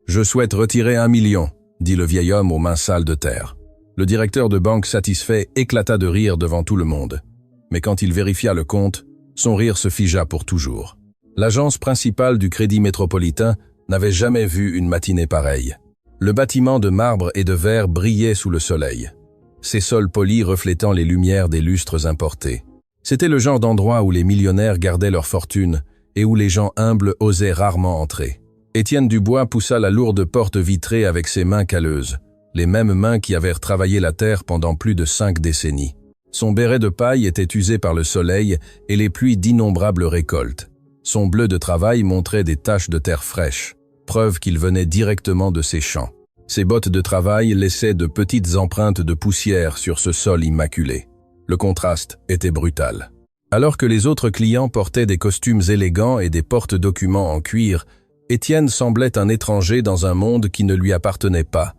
Je souhaite retirer 1 million, dit le vieil homme aux mains sales de terre. Le directeur de banque satisfait éclata de rire devant tout le monde. Mais quand il vérifia le compte, son rire se figea pour toujours. L'agence principale du Crédit Métropolitain n'avait jamais vu une matinée pareille. Le bâtiment de marbre et de verre brillait sous le soleil, ses sols polis reflétant les lumières des lustres importés. C'était le genre d'endroit où les millionnaires gardaient leur fortune et où les gens humbles osaient rarement entrer. Étienne Dubois poussa la lourde porte vitrée avec ses mains calleuses, les mêmes mains qui avaient travaillé la terre pendant plus de 5 décennies. Son béret de paille était usé par le soleil et les pluies d'innombrables récoltes. Son bleu de travail montrait des taches de terre fraîche, preuve qu'il venait directement de ses champs. Ses bottes de travail laissaient de petites empreintes de poussière sur ce sol immaculé. Le contraste était brutal. Alors que les autres clients portaient des costumes élégants et des porte-documents en cuir, Étienne semblait un étranger dans un monde qui ne lui appartenait pas.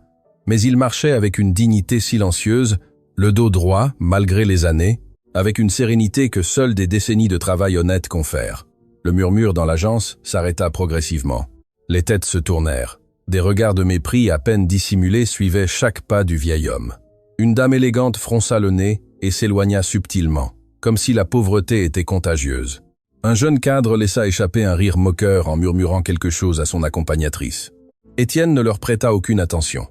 Mais il marchait avec une dignité silencieuse, le dos droit, malgré les années, avec une sérénité que seules des décennies de travail honnête confèrent. Le murmure dans l'agence s'arrêta progressivement. Les têtes se tournèrent. Des regards de mépris à peine dissimulés suivaient chaque pas du vieil homme. Une dame élégante fronça le nez et s'éloigna subtilement, comme si la pauvreté était contagieuse. Un jeune cadre laissa échapper un rire moqueur en murmurant quelque chose à son accompagnatrice. Étienne ne leur prêta aucune attention.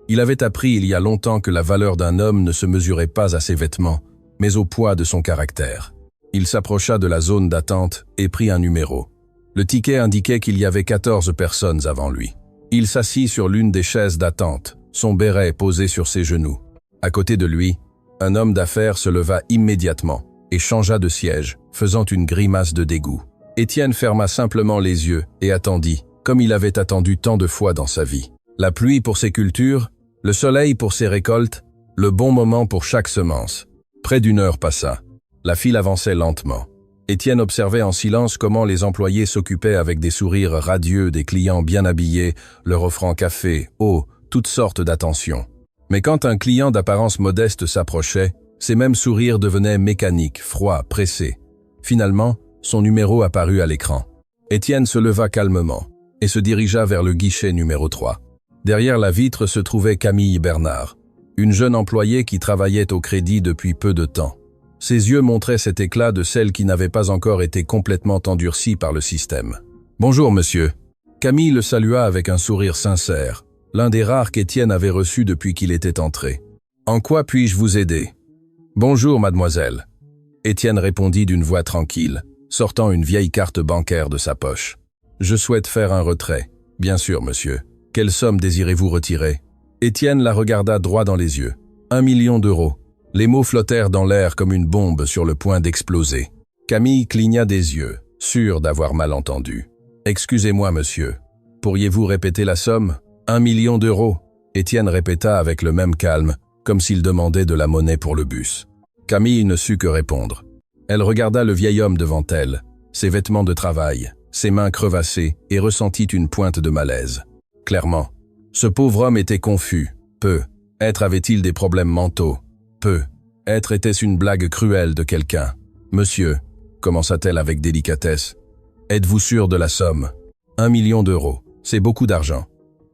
Il avait appris il y a longtemps que la valeur d'un homme ne se mesurait pas à ses vêtements, mais au poids de son caractère. Il s'approcha de la zone d'attente et prit un numéro. Le ticket indiquait qu'il y avait 14 personnes avant lui. Il s'assit sur l'une des chaises d'attente, son béret posé sur ses genoux. À côté de lui, un homme d'affaires se leva immédiatement et changea de siège, faisant une grimace de dégoût. Étienne ferma simplement les yeux et attendit, comme il avait attendu tant de fois dans sa vie. La pluie pour ses cultures, le soleil pour ses récoltes, le bon moment pour chaque semence. Près d'une heure passa. La file avançait lentement. Étienne observait en silence comment les employés s'occupaient avec des sourires radieux des clients bien habillés, leur offrant café, eau, toutes sortes d'attentions. Mais quand un client d'apparence modeste s'approchait, ces mêmes sourires devenaient mécaniques, froids, pressés. Finalement, son numéro apparut à l'écran. Étienne se leva calmement et se dirigea vers le guichet numéro 3. Derrière la vitre se trouvait Camille Bernard, une jeune employée qui travaillait au crédit depuis peu de temps. Ses yeux montraient cet éclat de celle qui n'avait pas encore été complètement endurcie par le système. « Bonjour, monsieur. » Camille le salua avec un sourire sincère, l'un des rares qu'Étienne avait reçus depuis qu'il était entré. « En quoi puis-je vous aider ?»« Bonjour, mademoiselle. » Étienne répondit d'une voix tranquille, sortant une vieille carte bancaire de sa poche. « Je souhaite faire un retrait. »« Bien sûr, monsieur. Quelle somme désirez-vous retirer ?» Étienne la regarda droit dans les yeux. « 1 million d'euros. » Les mots flottèrent dans l'air comme une bombe sur le point d'exploser. Camille cligna des yeux, sûre d'avoir mal entendu. « Excusez-moi, monsieur. Pourriez-vous répéter la somme ? 1 million d'euros. » Étienne répéta avec le même calme, comme s'il demandait de la monnaie pour le bus. Camille ne sut que répondre. Elle regarda le vieil homme devant elle, ses vêtements de travail, ses mains crevassées, et ressentit une pointe de malaise. Clairement, ce pauvre homme était confus. Peu. Être avait-il des problèmes mentaux ? Peu. Être était-ce une blague cruelle de quelqu'un ? Monsieur, commença-t-elle avec délicatesse, êtes-vous sûr de la somme ? 1 million d'euros. C'est beaucoup d'argent.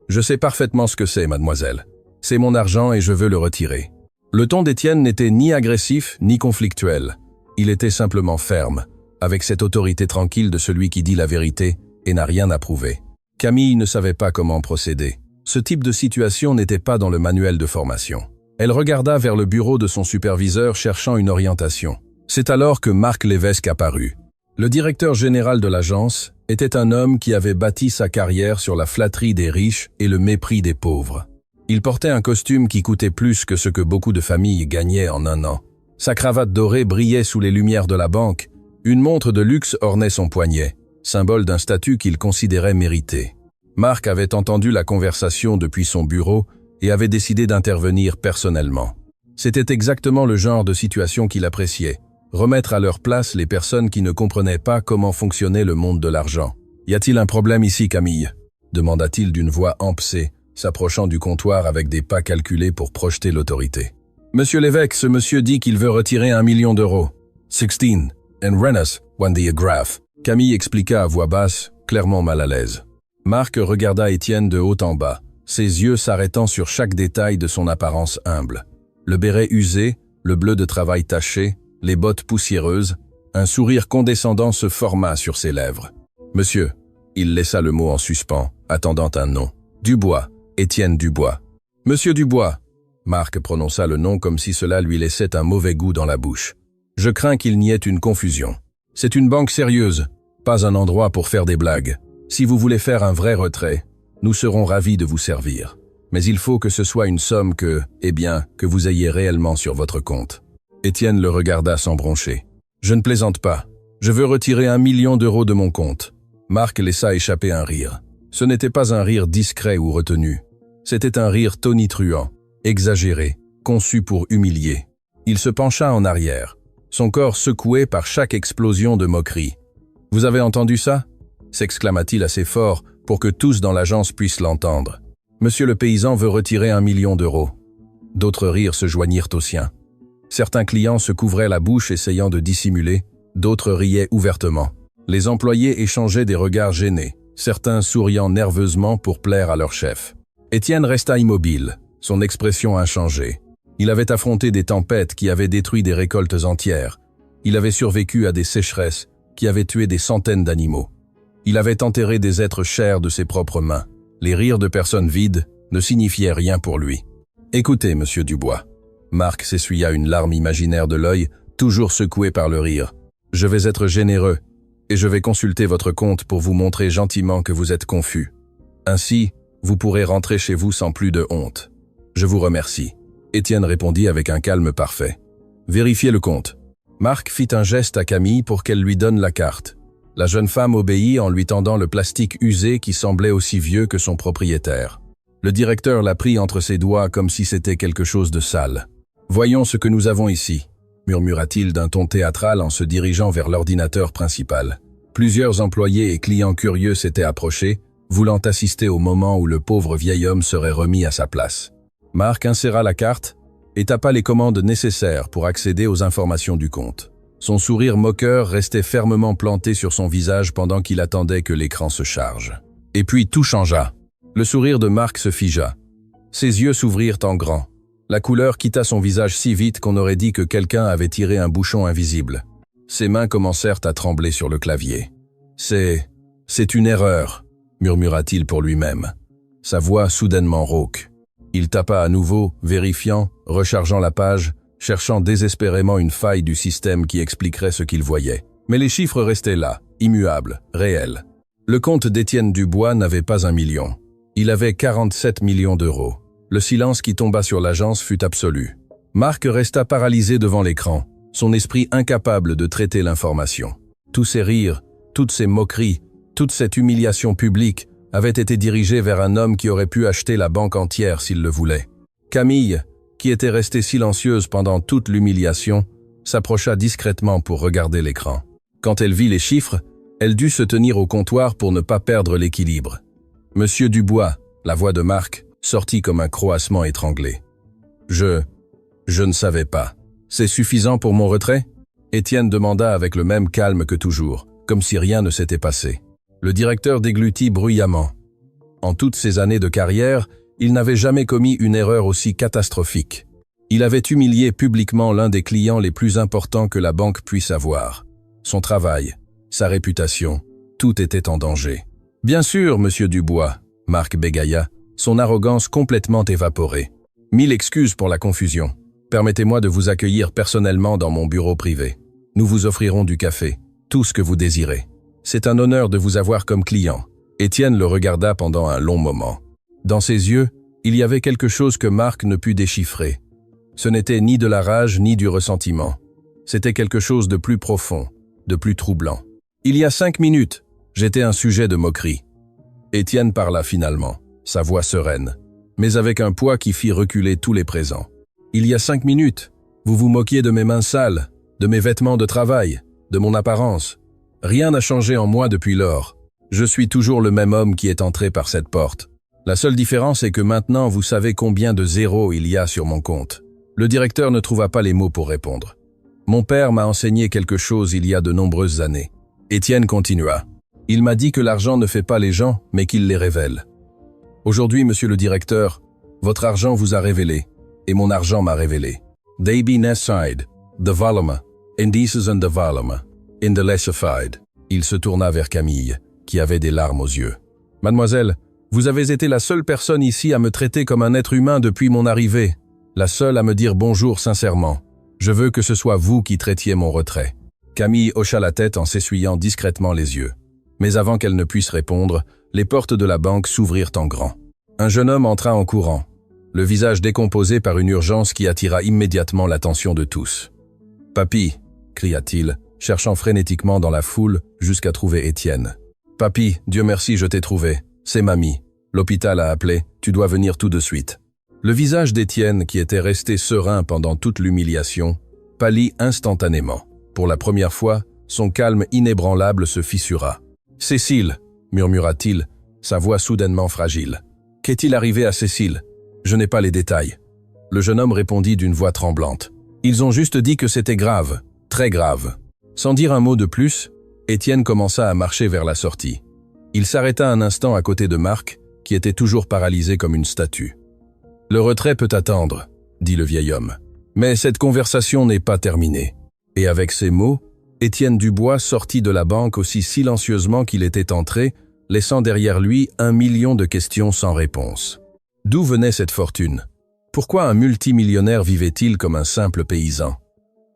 Je sais parfaitement ce que c'est, mademoiselle. C'est mon argent et je veux le retirer. Le ton d'Étienne n'était ni agressif ni conflictuel. Il était simplement ferme, avec cette autorité tranquille de celui qui dit la vérité et n'a rien à prouver. Camille ne savait pas comment procéder. Ce type de situation n'était pas dans le manuel de formation. Elle regarda vers le bureau de son superviseur cherchant une orientation. C'est alors que Marc Lévesque apparut. Le directeur général de l'agence était un homme qui avait bâti sa carrière sur la flatterie des riches et le mépris des pauvres. Il portait un costume qui coûtait plus que ce que beaucoup de familles gagnaient en un an. Sa cravate dorée brillait sous les lumières de la banque. Une montre de luxe ornait son poignet, symbole d'un statut qu'il considérait mérité. Marc avait entendu la conversation depuis son bureau et avait décidé d'intervenir personnellement. C'était exactement le genre de situation qu'il appréciait, remettre à leur place les personnes qui ne comprenaient pas comment fonctionnait le monde de l'argent. « Y a-t-il un problème ici, Camille ?» demanda-t-il d'une voix empsée, s'approchant du comptoir avec des pas calculés pour projeter l'autorité. « Monsieur l'évêque, ce monsieur dit qu'il veut retirer 1 million d'euros. 16 and Rennes won the graph. » Camille expliqua à voix basse, clairement mal à l'aise. Marc regarda Étienne de haut en bas, ses yeux s'arrêtant sur chaque détail de son apparence humble. Le béret usé, le bleu de travail taché, les bottes poussiéreuses, un sourire condescendant se forma sur ses lèvres. « Monsieur », il laissa le mot en suspens, attendant un nom. « Dubois, Étienne Dubois. »« Monsieur Dubois », Marc prononça le nom comme si cela lui laissait un mauvais goût dans la bouche. « Je crains qu'il n'y ait une confusion. C'est une banque sérieuse, pas un endroit pour faire des blagues. Si vous voulez faire un vrai retrait, nous serons ravis de vous servir. Mais il faut que ce soit une somme que vous ayez réellement sur votre compte. » Étienne le regarda sans broncher. « Je ne plaisante pas. Je veux retirer 1 million d'euros de mon compte. » Marc laissa échapper un rire. Ce n'était pas un rire discret ou retenu. C'était un rire tonitruant, exagéré, conçu pour humilier. Il se pencha en arrière, son corps secoué par chaque explosion de moquerie. « Vous avez entendu ça ?» s'exclama-t-il assez fort pour que tous dans l'agence puissent l'entendre. « Monsieur le paysan veut retirer 1 million d'euros. » D'autres rires se joignirent aux siens. Certains clients se couvraient la bouche essayant de dissimuler, d'autres riaient ouvertement. Les employés échangeaient des regards gênés, certains souriant nerveusement pour plaire à leur chef. Étienne resta immobile, son expression inchangée. Il avait affronté des tempêtes qui avaient détruit des récoltes entières. Il avait survécu à des sécheresses qui avaient tué des centaines d'animaux. Il avait enterré des êtres chers de ses propres mains. Les rires de personnes vides ne signifiaient rien pour lui. « Écoutez, monsieur Dubois. » Marc s'essuya une larme imaginaire de l'œil, toujours secoué par le rire. « Je vais être généreux, et je vais consulter votre compte pour vous montrer gentiment que vous êtes confus. Ainsi, vous pourrez rentrer chez vous sans plus de honte. Je vous remercie. » Étienne répondit avec un calme parfait. « Vérifiez le compte. » Marc fit un geste à Camille pour qu'elle lui donne la carte. La jeune femme obéit en lui tendant le plastique usé qui semblait aussi vieux que son propriétaire. Le directeur la prit entre ses doigts comme si c'était quelque chose de sale. « Voyons ce que nous avons ici », murmura-t-il d'un ton théâtral en se dirigeant vers l'ordinateur principal. Plusieurs employés et clients curieux s'étaient approchés, voulant assister au moment où le pauvre vieil homme serait remis à sa place. Marc inséra la carte et tapa les commandes nécessaires pour accéder aux informations du compte. Son sourire moqueur restait fermement planté sur son visage pendant qu'il attendait que l'écran se charge. Et puis tout changea. Le sourire de Marc se figea. Ses yeux s'ouvrirent en grand. La couleur quitta son visage si vite qu'on aurait dit que quelqu'un avait tiré un bouchon invisible. Ses mains commencèrent à trembler sur le clavier. « C'est une erreur », murmura-t-il pour lui-même. Sa voix soudainement rauque. Il tapa à nouveau, vérifiant, rechargeant la page, cherchant désespérément une faille du système qui expliquerait ce qu'il voyait. Mais les chiffres restaient là, immuables, réels. Le compte d'Étienne Dubois n'avait pas 1 million. Il avait 47 millions d'euros. Le silence qui tomba sur l'agence fut absolu. Marc resta paralysé devant l'écran, son esprit incapable de traiter l'information. Tous ces rires, toutes ces moqueries, toute cette humiliation publique avaient été dirigés vers un homme qui aurait pu acheter la banque entière s'il le voulait. Camille, qui était restée silencieuse pendant toute l'humiliation, s'approcha discrètement pour regarder l'écran. Quand elle vit les chiffres, elle dut se tenir au comptoir pour ne pas perdre l'équilibre. « Monsieur Dubois », la voix de Marc, sortit comme un croassement étranglé. « Je ne savais pas. C'est suffisant pour mon retrait ?» Étienne demanda avec le même calme que toujours, comme si rien ne s'était passé. Le directeur déglutit bruyamment. En toutes ses années de carrière, il n'avait jamais commis une erreur aussi catastrophique. Il avait humilié publiquement l'un des clients les plus importants que la banque puisse avoir. Son travail, sa réputation, tout était en danger. « Bien sûr, monsieur Dubois », Marc bégaya, son arrogance complètement évaporée. « 1000 excuses pour la confusion. Permettez-moi de vous accueillir personnellement dans mon bureau privé. Nous vous offrirons du café, tout ce que vous désirez. C'est un honneur de vous avoir comme client. » Étienne le regarda pendant un long moment. Dans ses yeux, il y avait quelque chose que Marc ne put déchiffrer. Ce n'était ni de la rage ni du ressentiment. C'était quelque chose de plus profond, de plus troublant. « Il y a 5 minutes, j'étais un sujet de moquerie. » Étienne parla finalement, sa voix sereine, mais avec un poids qui fit reculer tous les présents. « Il y a 5 minutes, vous vous moquiez de mes mains sales, de mes vêtements de travail, de mon apparence. Rien n'a changé en moi depuis lors. Je suis toujours le même homme qui est entré par cette porte. La seule différence est que maintenant vous savez combien de zéros il y a sur mon compte. » Le directeur ne trouva pas les mots pour répondre. « Mon père m'a enseigné quelque chose il y a de nombreuses années. » Étienne continua. « Il m'a dit que l'argent ne fait pas les gens, mais qu'il les révèle. Aujourd'hui, monsieur le directeur, votre argent vous a révélé, et mon argent m'a révélé. Daby Nesside, de Valama, Indices and de Valama, in the Lessified. Il se tourna vers Camille, qui avait des larmes aux yeux. Mademoiselle, vous avez été la seule personne ici à me traiter comme un être humain depuis mon arrivée, la seule à me dire bonjour sincèrement. Je veux que ce soit vous qui traitiez mon retrait. Camille hocha la tête en s'essuyant discrètement les yeux. Mais avant qu'elle ne puisse répondre, les portes de la banque s'ouvrirent en grand. Un jeune homme entra en courant, le visage décomposé par une urgence qui attira immédiatement l'attention de tous. « Papy !» cria-t-il, cherchant frénétiquement dans la foule jusqu'à trouver Étienne. « Papy, Dieu merci, je t'ai trouvé. C'est mamie. L'hôpital a appelé, tu dois venir tout de suite. » Le visage d'Étienne, qui était resté serein pendant toute l'humiliation, pâlit instantanément. Pour la première fois, son calme inébranlable se fissura. « Cécile !» murmura-t-il, sa voix soudainement fragile. « Qu'est-il arrivé à Cécile ? Je n'ai pas les détails. » Le jeune homme répondit d'une voix tremblante. « Ils ont juste dit que c'était grave, très grave. » Sans dire un mot de plus, Étienne commença à marcher vers la sortie. Il s'arrêta un instant à côté de Marc, qui était toujours paralysé comme une statue. « Le retrait peut attendre, » dit le vieil homme. « Mais cette conversation n'est pas terminée. » Et avec ces mots, Étienne Dubois sortit de la banque aussi silencieusement qu'il était entré, laissant derrière lui 1 million de questions sans réponse. D'où venait cette fortune? Pourquoi un multimillionnaire vivait-il comme un simple paysan?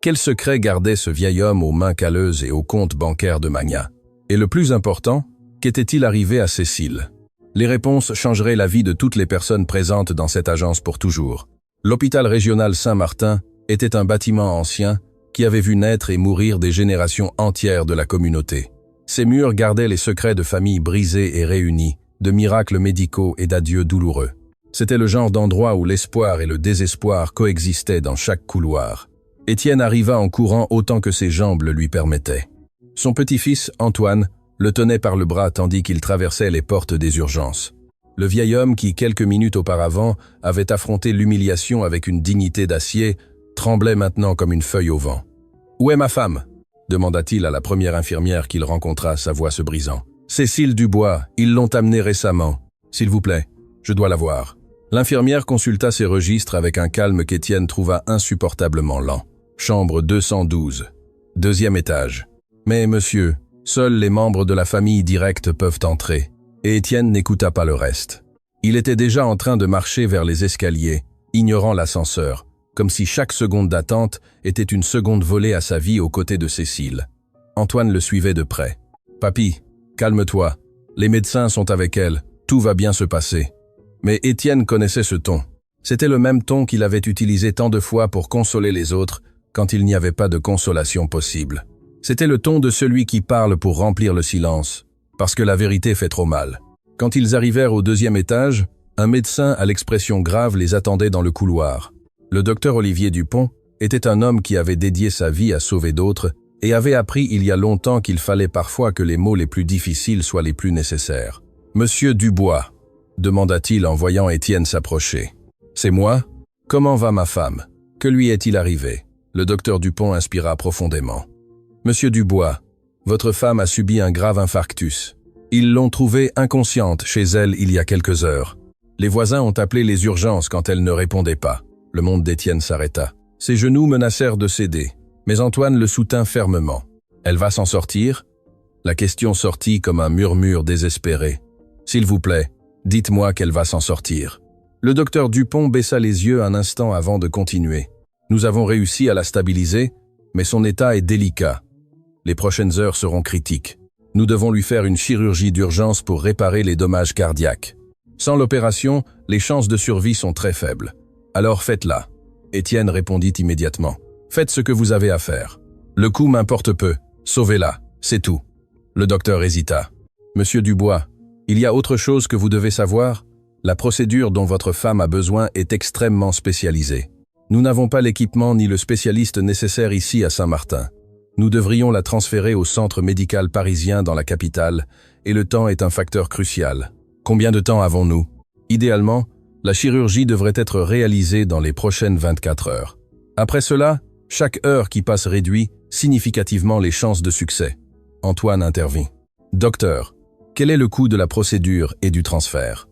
Quel secret gardait ce vieil homme aux mains calleuses et aux comptes bancaires de Magna? Et le plus important, qu'était-il arrivé à Cécile? Les réponses changeraient la vie de toutes les personnes présentes dans cette agence pour toujours. L'hôpital régional Saint-Martin était un bâtiment ancien qui avait vu naître et mourir des générations entières de la communauté. Ses murs gardaient les secrets de familles brisées et réunies, de miracles médicaux et d'adieux douloureux. C'était le genre d'endroit où l'espoir et le désespoir coexistaient dans chaque couloir. Étienne arriva en courant autant que ses jambes le lui permettaient. Son petit-fils, Antoine, le tenait par le bras tandis qu'il traversait les portes des urgences. Le vieil homme qui, quelques minutes auparavant, avait affronté l'humiliation avec une dignité d'acier, tremblait maintenant comme une feuille au vent. « Où est ma femme ?» demanda-t-il à la première infirmière qu'il rencontra, sa voix se brisant. « Cécile Dubois, ils l'ont amenée récemment. S'il vous plaît, je dois la voir. » L'infirmière consulta ses registres avec un calme qu'Étienne trouva insupportablement lent. Chambre 212. 2e étage. « Mais monsieur, seuls les membres de la famille directe peuvent entrer. » Et Étienne n'écouta pas le reste. Il était déjà en train de marcher vers les escaliers, ignorant l'ascenseur, comme si chaque seconde d'attente était une seconde volée à sa vie aux côtés de Cécile. Antoine le suivait de près. « Papy, calme-toi. Les médecins sont avec elle. Tout va bien se passer. » Mais Étienne connaissait ce ton. C'était le même ton qu'il avait utilisé tant de fois pour consoler les autres quand il n'y avait pas de consolation possible. C'était le ton de celui qui parle pour remplir le silence, parce que la vérité fait trop mal. Quand ils arrivèrent au 2e étage, un médecin à l'expression grave les attendait dans le couloir. Le docteur Olivier Dupont était un homme qui avait dédié sa vie à sauver d'autres et avait appris il y a longtemps qu'il fallait parfois que les mots les plus difficiles soient les plus nécessaires. « Monsieur Dubois ?» demanda-t-il en voyant Étienne s'approcher. « C'est moi ? Comment va ma femme ? Que lui est-il arrivé ?» Le docteur Dupont inspira profondément. « Monsieur Dubois, votre femme a subi un grave infarctus. Ils l'ont trouvée inconsciente chez elle il y a quelques heures. Les voisins ont appelé les urgences quand elle ne répondait pas. » Le monde d'Étienne s'arrêta. Ses genoux menacèrent de céder, mais Antoine le soutint fermement. « Elle va s'en sortir ?» La question sortit comme un murmure désespéré. « S'il vous plaît, dites-moi qu'elle va s'en sortir. » Le docteur Dupont baissa les yeux un instant avant de continuer. « Nous avons réussi à la stabiliser, mais son état est délicat. Les prochaines heures seront critiques. Nous devons lui faire une chirurgie d'urgence pour réparer les dommages cardiaques. Sans l'opération, les chances de survie sont très faibles. Alors faites-la. » Étienne répondit immédiatement. « Faites ce que vous avez à faire. Le coup m'importe peu. Sauvez-la. C'est tout. » Le docteur hésita. « Monsieur Dubois, il y a autre chose que vous devez savoir. La procédure dont votre femme a besoin est extrêmement spécialisée. Nous n'avons pas l'équipement ni le spécialiste nécessaire ici à Saint-Martin. Nous devrions la transférer au centre médical parisien dans la capitale, et le temps est un facteur crucial. Combien de temps avons-nous? Idéalement, la chirurgie devrait être réalisée dans les prochaines 24 heures. Après cela, chaque heure qui passe réduit significativement les chances de succès. » Antoine intervint. « Docteur, quel est le coût de la procédure et du transfert?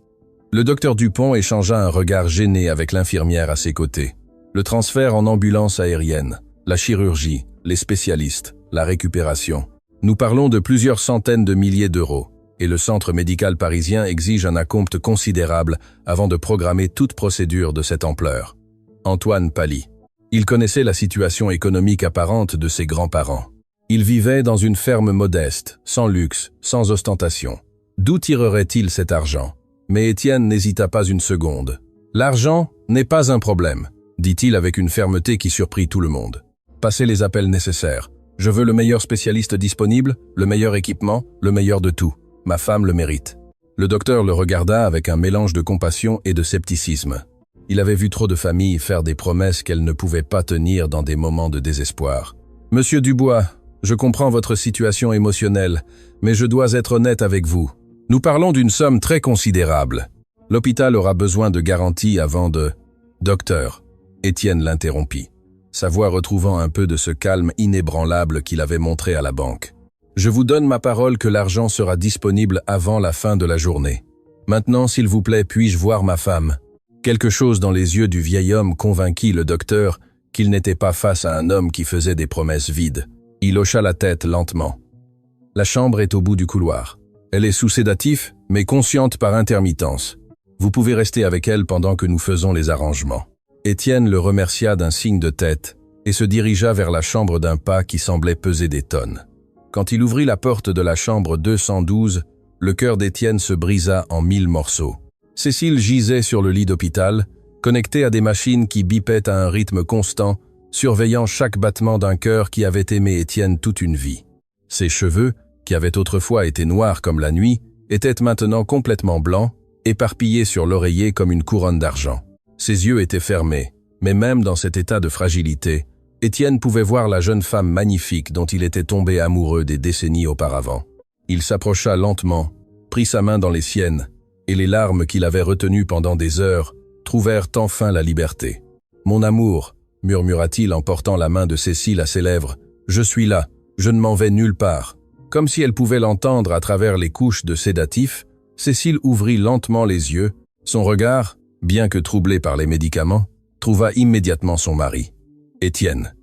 Le docteur Dupont échangea un regard gêné avec l'infirmière à ses côtés. Le transfert en ambulance aérienne, la chirurgie, les spécialistes, la récupération. Nous parlons de plusieurs centaines de milliers d'euros, et le centre médical parisien exige un acompte considérable avant de programmer toute procédure de cette ampleur. Antoine pâlit. Il connaissait la situation économique apparente de ses grands-parents. Il vivait dans une ferme modeste, sans luxe, sans ostentation. D'où tirerait-il cet argent? Mais Étienne n'hésita pas une seconde. « L'argent n'est pas un problème », dit-il avec une fermeté qui surprit tout le monde. « Passez les appels nécessaires. Je veux le meilleur spécialiste disponible, le meilleur équipement, le meilleur de tout. Ma femme le mérite. » Le docteur le regarda avec un mélange de compassion et de scepticisme. Il avait vu trop de familles faire des promesses qu'elles ne pouvaient pas tenir dans des moments de désespoir. « Monsieur Dubois, je comprends votre situation émotionnelle, mais je dois être honnête avec vous. Nous parlons d'une somme très considérable. L'hôpital aura besoin de garanties avant de... » « Docteur, » Étienne l'interrompit, sa voix retrouvant un peu de ce calme inébranlable qu'il avait montré à la banque. « Je vous donne ma parole que l'argent sera disponible avant la fin de la journée. Maintenant, s'il vous plaît, puis-je voir ma femme ?» Quelque chose dans les yeux du vieil homme convainquit le docteur qu'il n'était pas face à un homme qui faisait des promesses vides. Il hocha la tête lentement. « La chambre est au bout du couloir. Elle est sous sédatif, mais consciente par intermittence. Vous pouvez rester avec elle pendant que nous faisons les arrangements. » Étienne le remercia d'un signe de tête et se dirigea vers la chambre d'un pas qui semblait peser des tonnes. Quand il ouvrit la porte de la chambre 212, le cœur d'Étienne se brisa en 1000 morceaux. Cécile gisait sur le lit d'hôpital, connectée à des machines qui bipaient à un rythme constant, surveillant chaque battement d'un cœur qui avait aimé Étienne toute une vie. Ses cheveux, qui avaient autrefois été noirs comme la nuit, étaient maintenant complètement blancs, éparpillés sur l'oreiller comme une couronne d'argent. Ses yeux étaient fermés, mais même dans cet état de fragilité, Étienne pouvait voir la jeune femme magnifique dont il était tombé amoureux des décennies auparavant. Il s'approcha lentement, prit sa main dans les siennes, et les larmes qu'il avait retenues pendant des heures trouvèrent enfin la liberté. « Mon amour », murmura-t-il en portant la main de Cécile à ses lèvres, « je suis là, je ne m'en vais nulle part. » Comme si elle pouvait l'entendre à travers les couches de sédatifs, Cécile ouvrit lentement les yeux. Son regard, bien que troublé par les médicaments, trouva immédiatement son mari. Étienne.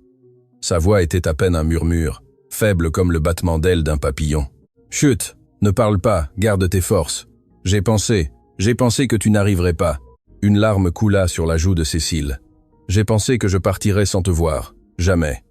Sa voix était à peine un murmure, faible comme le battement d'ailes d'un papillon. « Chut, ne parle pas, garde tes forces. J'ai pensé que tu n'arriverais pas. » Une larme coula sur la joue de Cécile. « J'ai pensé que je partirais sans te voir. Jamais. »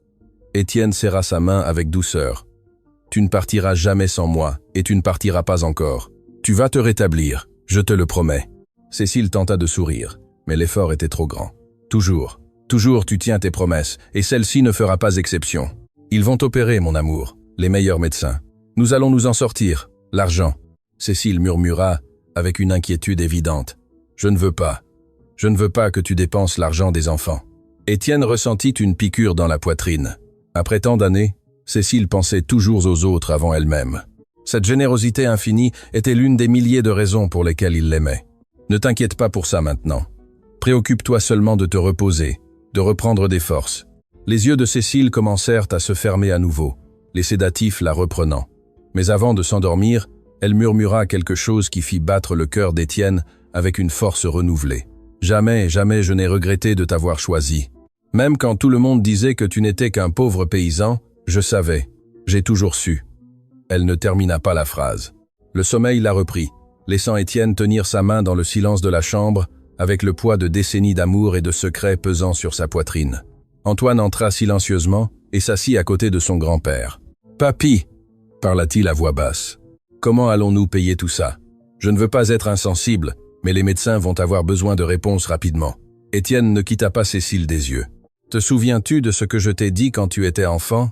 Étienne serra sa main avec douceur. « Tu ne partiras jamais sans moi, et tu ne partiras pas encore. Tu vas te rétablir, je te le promets. » Cécile tenta de sourire, mais l'effort était trop grand. « Toujours tu tiens tes promesses, et celle-ci ne fera pas exception. Ils vont opérer, mon amour, les meilleurs médecins. Nous allons nous en sortir. L'argent. » Cécile murmura, avec une inquiétude évidente. « Je ne veux pas que tu dépenses l'argent des enfants. » Étienne ressentit une piqûre dans la poitrine. Après tant d'années, Cécile pensait toujours aux autres avant elle-même. Cette générosité infinie était l'une des milliers de raisons pour lesquelles il l'aimait. Ne t'inquiète pas pour ça maintenant. Préoccupe-toi seulement de te reposer, de reprendre des forces. Les yeux de Cécile commencèrent à se fermer à nouveau, les sédatifs la reprenant. Mais avant de s'endormir, elle murmura quelque chose qui fit battre le cœur d'Étienne avec une force renouvelée. « Jamais je n'ai regretté de t'avoir choisi. Même quand tout le monde disait que tu n'étais qu'un pauvre paysan, je savais. J'ai toujours su. » Elle ne termina pas la phrase. Le sommeil la reprit, laissant Étienne tenir sa main dans le silence de la chambre, avec le poids de décennies d'amour et de secrets pesant sur sa poitrine. Antoine entra silencieusement et s'assit à côté de son grand-père. « Papy !» parla-t-il à voix basse. « Comment allons-nous payer tout ça? Je ne veux pas être insensible, mais les médecins vont avoir besoin de réponses rapidement. » Étienne ne quitta pas Cécile des yeux. « Te souviens-tu de ce que je t'ai dit quand tu étais enfant?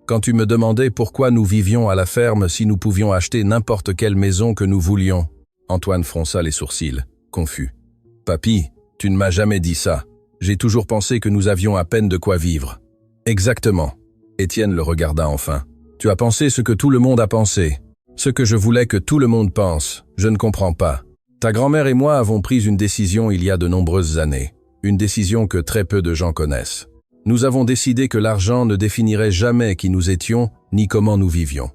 Quand tu me demandais pourquoi nous vivions à la ferme si nous pouvions acheter n'importe quelle maison que nous voulions ?» Antoine fronça les sourcils, confus. « Papy, tu ne m'as jamais dit ça. J'ai toujours pensé que nous avions à peine de quoi vivre. » « Exactement. » Étienne le regarda enfin. « Tu as pensé ce que tout le monde a pensé. Ce que je voulais que tout le monde pense. Je ne comprends pas. Ta grand-mère et moi avons pris une décision il y a de nombreuses années. Une décision que très peu de gens connaissent. Nous avons décidé que l'argent ne définirait jamais qui nous étions ni comment nous vivions.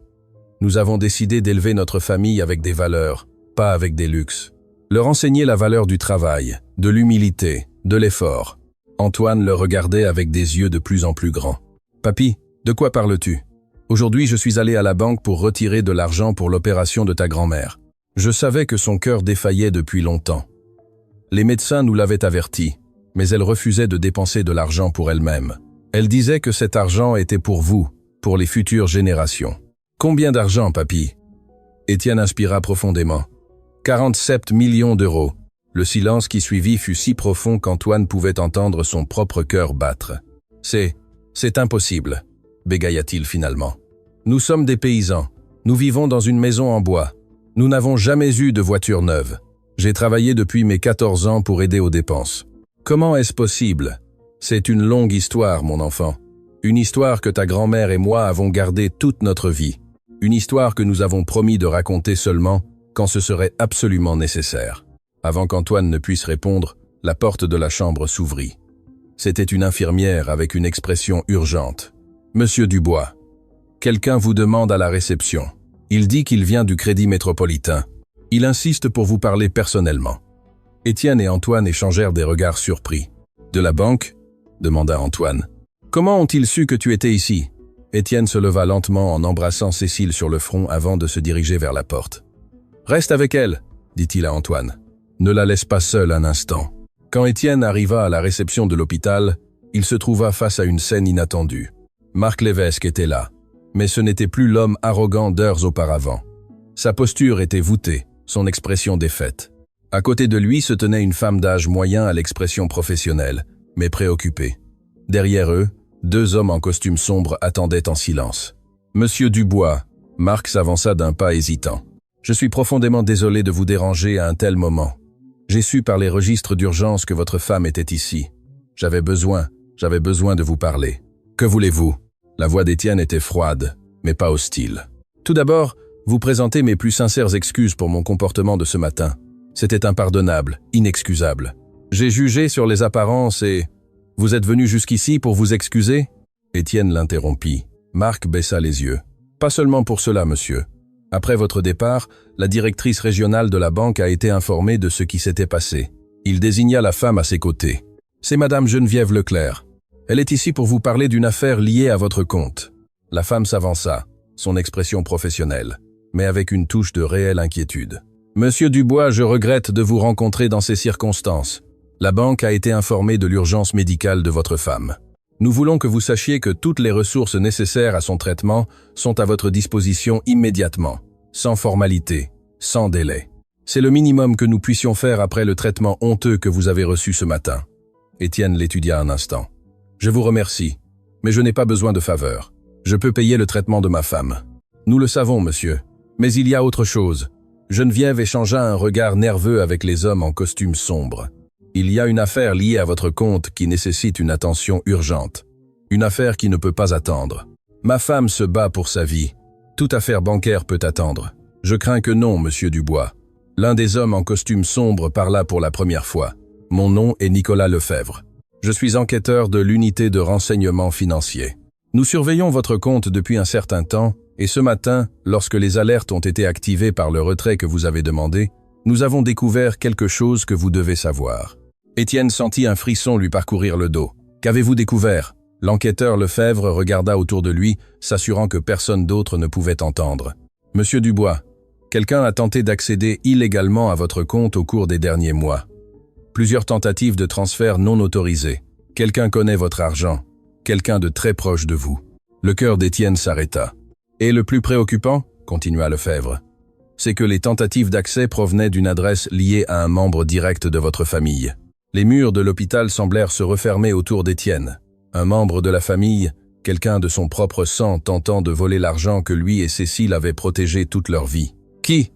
Nous avons décidé d'élever notre famille avec des valeurs, pas avec des luxes. Leur enseigner la valeur du travail, de l'humilité, de l'effort. Antoine le regardait avec des yeux de plus en plus grands. « Papy, de quoi parles-tu? Aujourd'hui, je suis allé à la banque pour retirer de l'argent pour l'opération de ta grand-mère. Je savais que son cœur défaillait depuis longtemps. Les médecins nous l'avaient averti, mais elle refusait de dépenser de l'argent pour elle-même. Elle disait que cet argent était pour vous, pour les futures générations. Combien d'argent, papy? Étienne inspira profondément. 47 millions d'euros. Le silence qui suivit fut si profond qu'Antoine pouvait entendre son propre cœur battre. C'est impossible, bégaya-t-il finalement. Nous sommes des paysans. Nous vivons dans une maison en bois. Nous n'avons jamais eu de voiture neuve. J'ai travaillé depuis mes 14 ans pour aider aux dépenses. Comment est-ce possible? C'est une longue histoire, mon enfant. Une histoire que ta grand-mère et moi avons gardée toute notre vie. Une histoire que nous avons promis de raconter seulement quand ce serait absolument nécessaire. Avant qu'Antoine ne puisse répondre, la porte de la chambre s'ouvrit. C'était une infirmière avec une expression urgente. « Monsieur Dubois, quelqu'un vous demande à la réception. Il dit qu'il vient du Crédit Métropolitain. Il insiste pour vous parler personnellement. » Étienne et Antoine échangèrent des regards surpris. « De la banque ?» demanda Antoine. « Comment ont-ils su que tu étais ici ?» Étienne se leva lentement en embrassant Cécile sur le front avant de se diriger vers la porte. « Reste avec elle, » dit-il à Antoine. « Ne la laisse pas seule un instant. » Quand Étienne arriva à la réception de l'hôpital, il se trouva face à une scène inattendue. Marc Lévesque était là, mais ce n'était plus l'homme arrogant d'heures auparavant. Sa posture était voûtée, son expression défaite. À côté de lui se tenait une femme d'âge moyen à l'expression professionnelle, mais préoccupée. Derrière eux, 2 hommes en costume sombre attendaient en silence. « Monsieur Dubois », Marc s'avança d'un pas hésitant. « Je suis profondément désolé de vous déranger à un tel moment. J'ai su par les registres d'urgence que votre femme était ici. J'avais besoin de vous parler. Que voulez-vous » La voix d'Étienne était froide, mais pas hostile. « Tout d'abord, vous présentez mes plus sincères excuses pour mon comportement de ce matin. C'était impardonnable, inexcusable. J'ai jugé sur les apparences et... Vous êtes venu jusqu'ici pour vous excuser ?» Étienne l'interrompit. Marc baissa les yeux. « Pas seulement pour cela, monsieur. Après votre départ, la directrice régionale de la banque a été informée de ce qui s'était passé. Il désigna la femme à ses côtés. C'est Madame Geneviève Leclerc. Elle est ici pour vous parler d'une affaire liée à votre compte. » La femme s'avança, son expression professionnelle, mais avec une touche de réelle inquiétude. « Monsieur Dubois, je regrette de vous rencontrer dans ces circonstances. La banque a été informée de l'urgence médicale de votre femme. Nous voulons que vous sachiez que toutes les ressources nécessaires à son traitement sont à votre disposition immédiatement, sans formalité, sans délai. C'est le minimum que nous puissions faire après le traitement honteux que vous avez reçu ce matin. » Étienne l'étudia un instant. « Je vous remercie, mais je n'ai pas besoin de faveur. Je peux payer le traitement de ma femme. »« Nous le savons, monsieur. Mais il y a autre chose. » Geneviève échangea un regard nerveux avec les hommes en costume sombre. « Il y a une affaire liée à votre compte qui nécessite une attention urgente. Une affaire qui ne peut pas attendre. Ma femme se bat pour sa vie. Toute affaire bancaire peut attendre. Je crains que non, monsieur Dubois. » L'un des hommes en costume sombre parla pour la première fois. « Mon nom est Nicolas Lefebvre. Je suis enquêteur de l'unité de renseignement financier. Nous surveillons votre compte depuis un certain temps et ce matin, lorsque les alertes ont été activées par le retrait que vous avez demandé, nous avons découvert quelque chose que vous devez savoir. » Étienne sentit un frisson lui parcourir le dos. « Qu'avez-vous découvert ?» L'enquêteur Lefebvre regarda autour de lui, s'assurant que personne d'autre ne pouvait entendre. « Monsieur Dubois, quelqu'un a tenté d'accéder illégalement à votre compte au cours des derniers mois. Plusieurs tentatives de transfert non autorisées. Quelqu'un connaît votre argent. Quelqu'un de très proche de vous. » Le cœur d'Étienne s'arrêta. « Et le plus préoccupant, continua Lefebvre, c'est que les tentatives d'accès provenaient d'une adresse liée à un membre direct de votre famille. » Les murs de l'hôpital semblèrent se refermer autour d'Étienne. Un membre de la famille, quelqu'un de son propre sang tentant de voler l'argent que lui et Cécile avaient protégé toute leur vie. « Qui ?»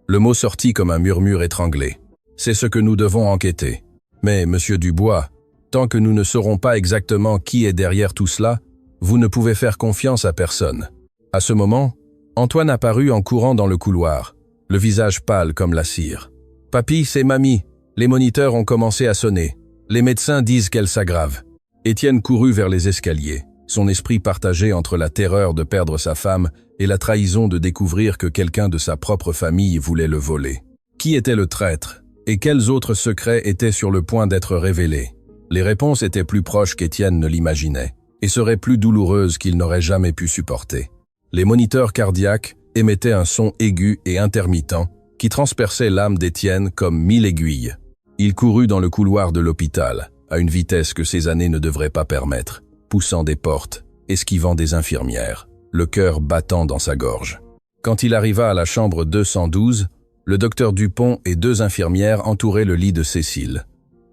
Le mot sortit comme un murmure étranglé. « C'est ce que nous devons enquêter. Mais, monsieur Dubois, tant que nous ne saurons pas exactement qui est derrière tout cela, vous ne pouvez faire confiance à personne. » À ce moment, Antoine apparut en courant dans le couloir, le visage pâle comme la cire. « Papy, c'est mamie. Les moniteurs ont commencé à sonner. Les médecins disent qu'elle s'aggrave. » Étienne courut vers les escaliers. son esprit partagé entre la terreur de perdre sa femme et la trahison de découvrir que quelqu'un de sa propre famille voulait le voler. Qui était le traître? Et quels autres secrets étaient sur le point d'être révélés? Les réponses étaient plus proches qu'Étienne ne l'imaginait, et seraient plus douloureuses qu'il n'aurait jamais pu supporter. Les moniteurs cardiaques émettaient un son aigu et intermittent qui transperçait l'âme d'Étienne comme 1000 aiguilles. Il courut dans le couloir de l'hôpital, à une vitesse que ses années ne devraient pas permettre, poussant des portes, esquivant des infirmières, le cœur battant dans sa gorge. Quand il arriva à la chambre 212, le docteur Dupont et 2 infirmières entouraient le lit de Cécile.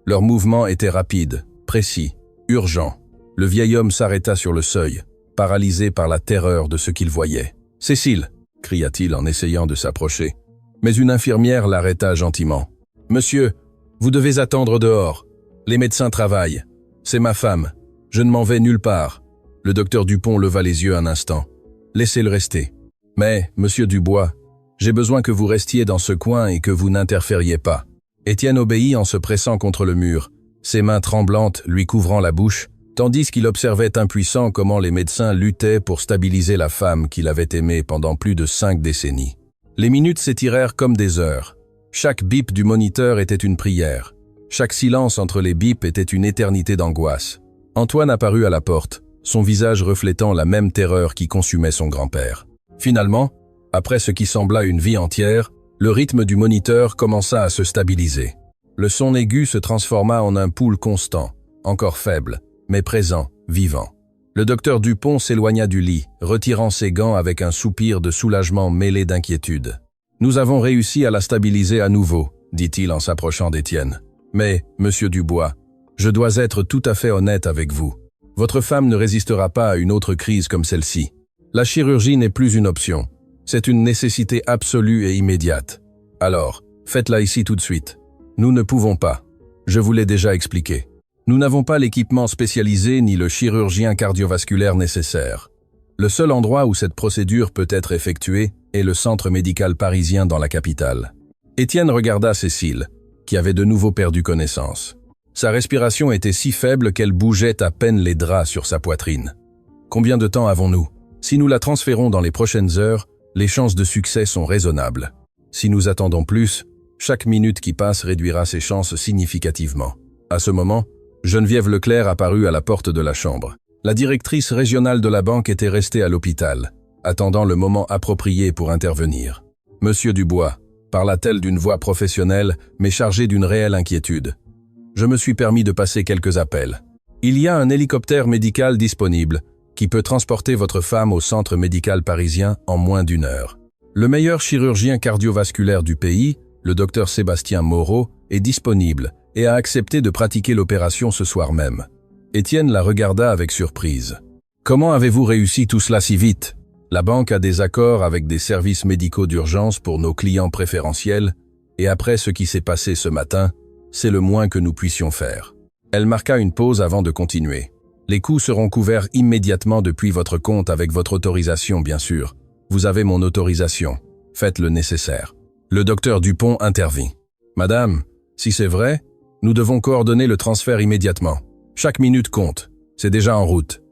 Leurs mouvements étaient rapides, précis, urgents. Le vieil homme s'arrêta sur le seuil, paralysé par la terreur de ce qu'il voyait. « Cécile !» cria-t-il en essayant de s'approcher. Mais une infirmière l'arrêta gentiment. « Monsieur, vous devez attendre dehors. Les médecins travaillent. C'est ma femme. Je ne m'en vais nulle part. » Le docteur Dupont leva les yeux un instant. « Laissez-le rester. Mais, monsieur Dubois, j'ai besoin que vous restiez dans ce coin et que vous n'interfériez pas. » Étienne obéit en se pressant contre le mur, ses mains tremblantes lui couvrant la bouche, tandis qu'il observait impuissant comment les médecins luttaient pour stabiliser la femme qu'il avait aimée pendant plus de 5 décennies. Les minutes s'étirèrent comme des heures. Chaque bip du moniteur était une prière. Chaque silence entre les bips était une éternité d'angoisse. Antoine apparut à la porte, son visage reflétant la même terreur qui consumait son grand-père. Finalement, après ce qui sembla une vie entière, le rythme du moniteur commença à se stabiliser. Le son aigu se transforma en un poule constant, encore faible, mais présent, vivant. Le docteur Dupont s'éloigna du lit, retirant ses gants avec un soupir de soulagement mêlé d'inquiétude. « Nous avons réussi à la stabiliser à nouveau », dit-il en s'approchant d'Étienne. « Mais, monsieur Dubois, je dois être tout à fait honnête avec vous. Votre femme ne résistera pas à une autre crise comme celle-ci. La chirurgie n'est plus une option. C'est une nécessité absolue et immédiate. Alors, faites-la ici tout de suite. Nous ne pouvons pas. Je vous l'ai déjà expliqué. Nous n'avons pas l'équipement spécialisé ni le chirurgien cardiovasculaire nécessaire. Le seul endroit où cette procédure peut être effectuée est le centre médical parisien dans la capitale. » Étienne regarda Cécile, qui avait de nouveau perdu connaissance. Sa respiration était si faible qu'elle bougeait à peine les draps sur sa poitrine. « Combien de temps avons-nous? Si nous la transférons dans les prochaines heures, les chances de succès sont raisonnables. Si nous attendons plus, chaque minute qui passe réduira ces chances significativement. » À ce moment, Geneviève Leclerc apparut à la porte de la chambre. La directrice régionale de la banque était restée à l'hôpital, attendant le moment approprié pour intervenir. « Monsieur Dubois », parla-t-elle d'une voix professionnelle, mais chargée d'une réelle inquiétude. « Je me suis permis de passer quelques appels. Il y a un hélicoptère médical disponible, qui peut transporter votre femme au centre médical parisien en moins d'1 heure. Le meilleur chirurgien cardiovasculaire du pays, le docteur Sébastien Moreau, est disponible et a accepté de pratiquer l'opération ce soir même. » Étienne la regarda avec surprise. « Comment avez-vous réussi tout cela si vite? La banque a des accords avec des services médicaux d'urgence pour nos clients préférentiels, et après ce qui s'est passé ce matin, c'est le moins que nous puissions faire. » Elle marqua une pause avant de continuer. « Les coûts seront couverts immédiatement depuis votre compte avec votre autorisation, bien sûr. Vous avez mon autorisation. Faites le nécessaire. » Le docteur Dupont intervint. « Madame, si c'est vrai, nous devons coordonner le transfert immédiatement. Chaque minute compte. C'est déjà en route. »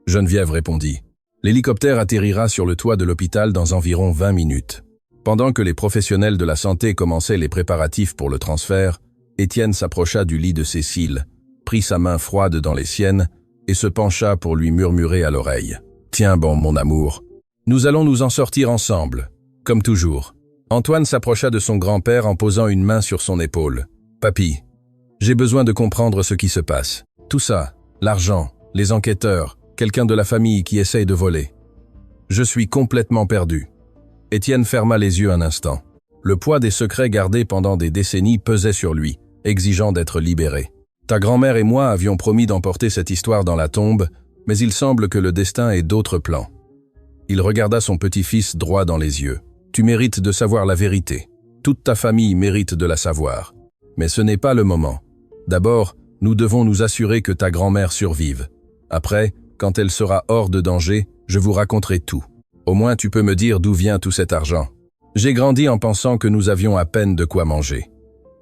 Geneviève répondit. L'hélicoptère atterrira sur le toit de l'hôpital dans environ 20 minutes. Pendant que les professionnels de la santé commençaient les préparatifs pour le transfert, Étienne s'approcha du lit de Cécile, prit sa main froide dans les siennes et se pencha pour lui murmurer à l'oreille. « Tiens bon, mon amour, nous allons nous en sortir ensemble, comme toujours. » Antoine s'approcha de son grand-père en posant une main sur son épaule. « Papy, j'ai besoin de comprendre ce qui se passe. Tout ça, l'argent, les enquêteurs, quelqu'un de la famille qui essaye de voler. Je suis complètement perdu. » Étienne ferma les yeux un instant. Le poids des secrets gardés pendant des décennies pesait sur lui, exigeant d'être libéré. « Ta grand-mère et moi avions promis d'emporter cette histoire dans la tombe, mais il semble que le destin ait d'autres plans. » Il regarda son petit-fils droit dans les yeux. « Tu mérites de savoir la vérité. Toute ta famille mérite de la savoir. Mais ce n'est pas le moment. D'abord, nous devons nous assurer que ta grand-mère survive. Après, quand elle sera hors de danger, je vous raconterai tout. Au moins tu peux me dire d'où vient tout cet argent. J'ai grandi en pensant que nous avions à peine de quoi manger. »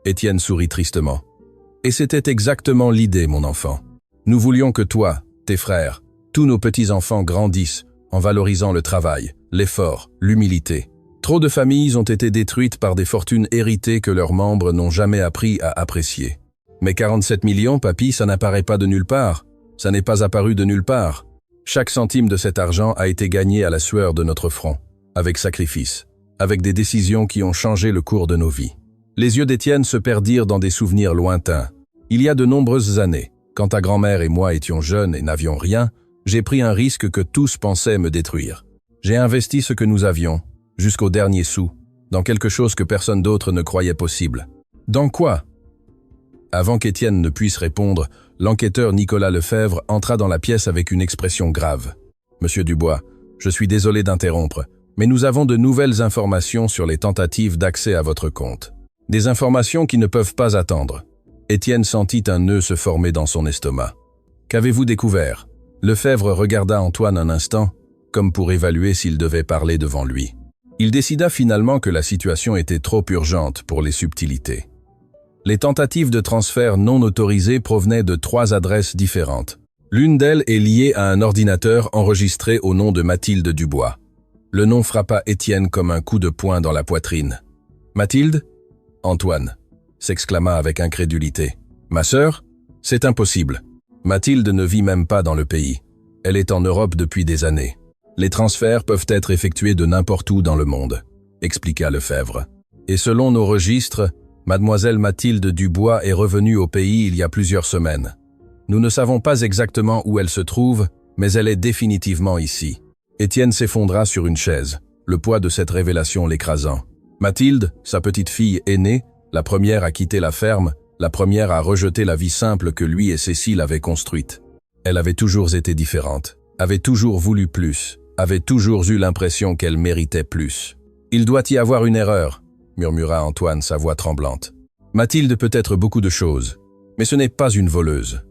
Étienne sourit tristement. « Et c'était exactement l'idée, mon enfant. Nous voulions que toi, tes frères, Tous nos petits-enfants grandissent en valorisant le travail, l'effort, l'humilité. Trop de familles ont été détruites par des fortunes héritées que leurs membres n'ont jamais appris à apprécier. Mais 47 millions, papy, ça n'apparaît pas de nulle part. Ça n'est pas apparu de nulle part. Chaque centime de cet argent a été gagné à la sueur de notre front, avec sacrifice, avec des décisions qui ont changé le cours de nos vies. Les yeux d'Étienne se perdirent dans des souvenirs lointains. Il y a de nombreuses années, quand ta grand-mère et moi étions jeunes et n'avions rien, j'ai pris un risque que tous pensaient me détruire. J'ai investi ce que nous avions, jusqu'au dernier sou, dans quelque chose que personne d'autre ne croyait possible. Dans quoi? Avant qu'Étienne ne puisse répondre, l'enquêteur Nicolas Lefebvre entra dans la pièce avec une expression grave. « Monsieur Dubois, je suis désolé d'interrompre, mais nous avons de nouvelles informations sur les tentatives d'accès à votre compte. Des informations qui ne peuvent pas attendre. » Étienne sentit un nœud se former dans son estomac. « Qu'avez-vous découvert ?» Lefebvre regarda Antoine un instant, comme pour évaluer s'il devait parler devant lui. Il décida finalement que la situation était trop urgente pour les subtilités. Les tentatives de transfert non autorisées provenaient de 3 adresses différentes. L'une d'elles est liée à un ordinateur enregistré au nom de Mathilde Dubois. Le nom frappa Étienne comme un coup de poing dans la poitrine. « Mathilde ?»« Antoine » s'exclama avec incrédulité. « Ma sœur ? C'est impossible. Mathilde ne vit même pas dans le pays. Elle est en Europe depuis des années. Les transferts peuvent être effectués de n'importe où dans le monde, » expliqua Lefebvre. « Et selon nos registres, Mademoiselle Mathilde Dubois est revenue au pays il y a plusieurs semaines. Nous ne savons pas exactement où elle se trouve, mais elle est définitivement ici. » Étienne s'effondra sur une chaise, le poids de cette révélation l'écrasant. Mathilde, sa petite fille aînée, la première à quitter la ferme, la première à rejeter la vie simple que lui et Cécile avaient construite. Elle avait toujours été différente, avait toujours voulu plus, avait toujours eu l'impression qu'elle méritait plus. « Il doit y avoir une erreur », murmura Antoine, sa voix tremblante. « Mathilde peut être beaucoup de choses, mais ce n'est pas une voleuse.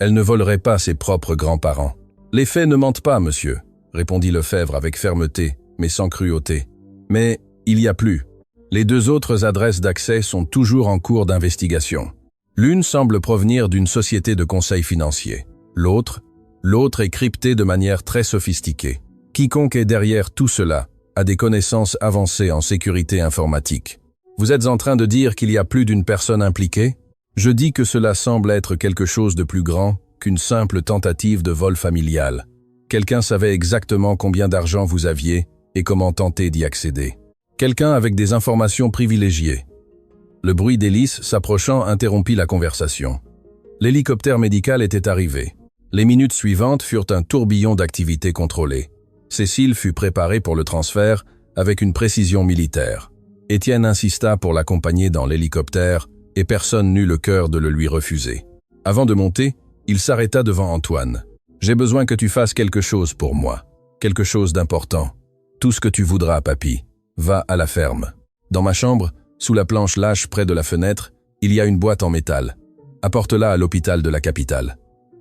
Elle ne volerait pas ses propres grands-parents. »« Les faits ne mentent pas, monsieur », répondit Lefebvre avec fermeté, mais sans cruauté. « Mais il y a plus. Les 2 autres adresses d'accès sont toujours en cours d'investigation. L'une semble provenir d'une société de conseil financier. L'autre est cryptée de manière très sophistiquée. Quiconque est derrière tout cela a des connaissances avancées en sécurité informatique. Vous êtes en train de dire qu'il y a plus d'une personne impliquée? Je dis que cela semble être quelque chose de plus grand qu'une simple tentative de vol familial. Quelqu'un savait exactement combien d'argent vous aviez et comment tenter d'y accéder. Quelqu'un avec des informations privilégiées. » Le bruit d'hélice s'approchant interrompit la conversation. L'hélicoptère médical était arrivé. Les minutes suivantes furent un tourbillon d'activités contrôlées. Cécile fut préparée pour le transfert avec une précision militaire. Étienne insista pour l'accompagner dans l'hélicoptère et personne n'eut le cœur de le lui refuser. Avant de monter, il s'arrêta devant Antoine. « J'ai besoin que tu fasses quelque chose pour moi. Quelque chose d'important. Tout ce que tu voudras, papy. Va à la ferme. Dans ma chambre, sous la planche lâche près de la fenêtre, il y a une boîte en métal. Apporte-la à l'hôpital de la capitale.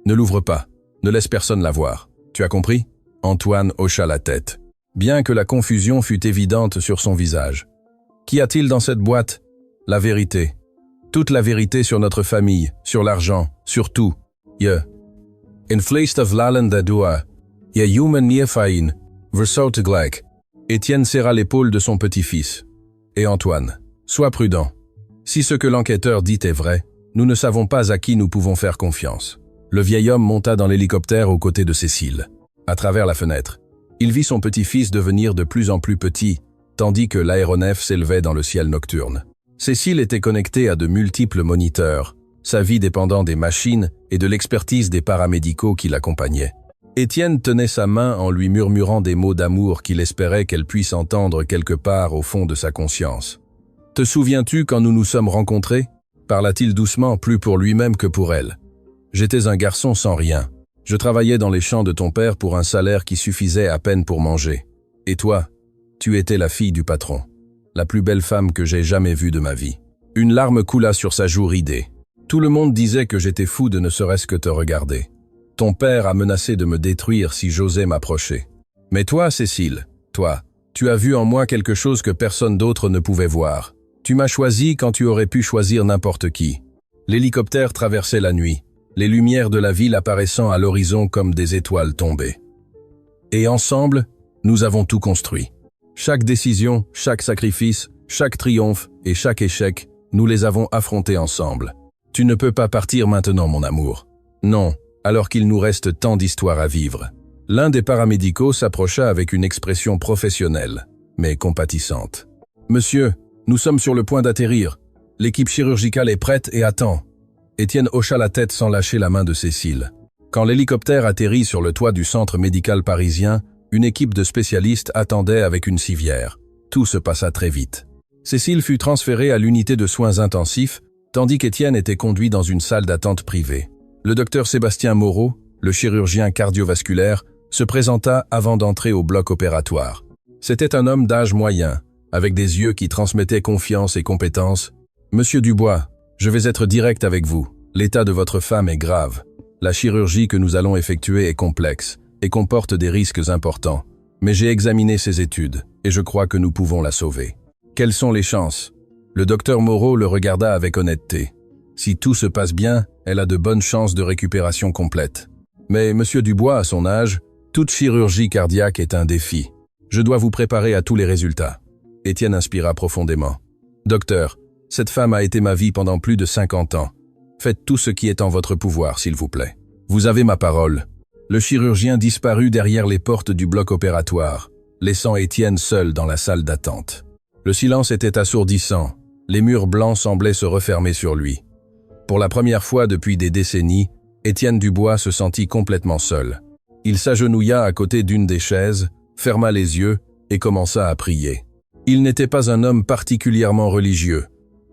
Ne l'ouvre pas. Ne laisse personne la voir. Tu as compris ?» Antoine hocha la tête, bien que la confusion fût évidente sur son visage. « Qu'y a-t-il dans cette boîte ?»« La vérité. Toute la vérité sur notre famille, sur l'argent, sur tout. In vleest of lalen dadua, human nierfain, versaute gleich. » Étienne serra l'épaule de son petit-fils. « Et Antoine, sois prudent. Si ce que l'enquêteur dit est vrai, nous ne savons pas à qui nous pouvons faire confiance. » Le vieil homme monta dans l'hélicoptère aux côtés de Cécile. À travers la fenêtre, il vit son petit-fils devenir de plus en plus petit, tandis que l'aéronef s'élevait dans le ciel nocturne. Cécile était connectée à de multiples moniteurs, sa vie dépendant des machines et de l'expertise des paramédicaux qui l'accompagnaient. Étienne tenait sa main en lui murmurant des mots d'amour qu'il espérait qu'elle puisse entendre quelque part au fond de sa conscience. « Te souviens-tu quand nous nous sommes rencontrés ?» parla-t-il doucement, plus pour lui-même que pour elle. « J'étais un garçon sans rien. Je travaillais dans les champs de ton père pour un salaire qui suffisait à peine pour manger. Et toi, tu étais la fille du patron. La plus belle femme que j'ai jamais vue de ma vie. » Une larme coula sur sa joue ridée. Tout le monde disait que j'étais fou de ne serait-ce que te regarder. Ton père a menacé de me détruire si j'osais m'approcher. Mais toi, Cécile, toi, tu as vu en moi quelque chose que personne d'autre ne pouvait voir. Tu m'as choisi quand tu aurais pu choisir n'importe qui. L'hélicoptère traversait la nuit. les lumières de la ville apparaissant à l'horizon comme des étoiles tombées. Et ensemble, nous avons tout construit. Chaque décision, chaque sacrifice, chaque triomphe et chaque échec, nous les avons affrontés ensemble. Tu ne peux pas partir maintenant, mon amour. Non, alors qu'il nous reste tant d'histoires à vivre. L'un des paramédicaux s'approcha avec une expression professionnelle, mais compatissante. « Monsieur, nous sommes sur le point d'atterrir. L'équipe chirurgicale est prête et attend. » Étienne hocha la tête sans lâcher la main de Cécile. Quand l'hélicoptère atterrit sur le toit du centre médical parisien, une équipe de spécialistes attendait avec une civière. Tout se passa très vite. Cécile fut transférée à l'unité de soins intensifs, tandis qu'Étienne était conduit dans une salle d'attente privée. Le docteur Sébastien Moreau, le chirurgien cardiovasculaire, se présenta avant d'entrer au bloc opératoire. C'était un homme d'âge moyen, avec des yeux qui transmettaient confiance et compétence. « Monsieur Dubois, je vais être direct avec vous. L'état de votre femme est grave. La chirurgie que nous allons effectuer est complexe et comporte des risques importants. Mais j'ai examiné ses études et je crois que nous pouvons la sauver. Quelles sont les chances ?» Le docteur Moreau le regarda avec honnêteté. Si tout se passe bien, elle a de bonnes chances de récupération complète. Mais monsieur Dubois, à son âge, toute chirurgie cardiaque est un défi. Je dois vous préparer à tous les résultats. Étienne inspira profondément. Docteur, cette femme a été ma vie pendant plus de 50 ans. Faites tout ce qui est en votre pouvoir, s'il vous plaît. Vous avez ma parole. Le chirurgien disparut derrière les portes du bloc opératoire, laissant Étienne seul dans la salle d'attente. Le silence était assourdissant. Les murs blancs semblaient se refermer sur lui. Pour la première fois depuis des décennies, Étienne Dubois se sentit complètement seul. Il s'agenouilla à côté d'une des chaises, ferma les yeux et commença à prier. Il n'était pas un homme particulièrement religieux,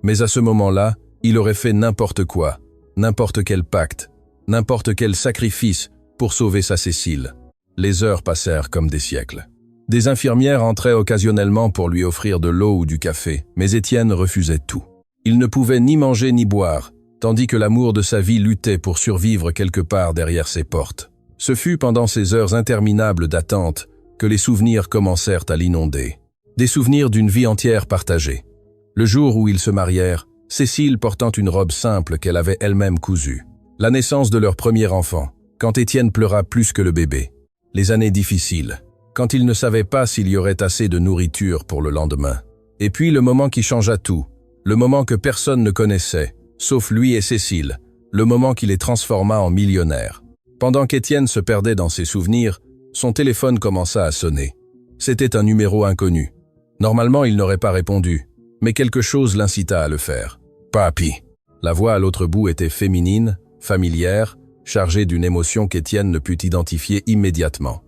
mais à ce moment-là, il aurait fait n'importe quoi, n'importe quel pacte, n'importe quel sacrifice pour sauver sa Cécile. Les heures passèrent comme des siècles. Des infirmières entraient occasionnellement pour lui offrir de l'eau ou du café, mais Étienne refusait tout. Il ne pouvait ni manger ni boire, tandis que l'amour de sa vie luttait pour survivre quelque part derrière ses portes. Ce fut pendant ces heures interminables d'attente que les souvenirs commencèrent à l'inonder. Des souvenirs d'une vie entière partagée. Le jour où ils se marièrent, Cécile portant une robe simple qu'elle avait elle-même cousue. La naissance de leur premier enfant, quand Étienne pleura plus que le bébé. Les années difficiles, quand il ne savait pas s'il y aurait assez de nourriture pour le lendemain. Et puis le moment qui changea tout, le moment que personne ne connaissait, sauf lui et Cécile, le moment qui les transforma en millionnaires. Pendant qu'Étienne se perdait dans ses souvenirs, son téléphone commença à sonner. C'était un numéro inconnu. Normalement, il n'aurait pas répondu, mais quelque chose l'incita à le faire. « Papi !» La voix à l'autre bout était féminine, familière, chargée d'une émotion qu'Étienne ne put identifier immédiatement.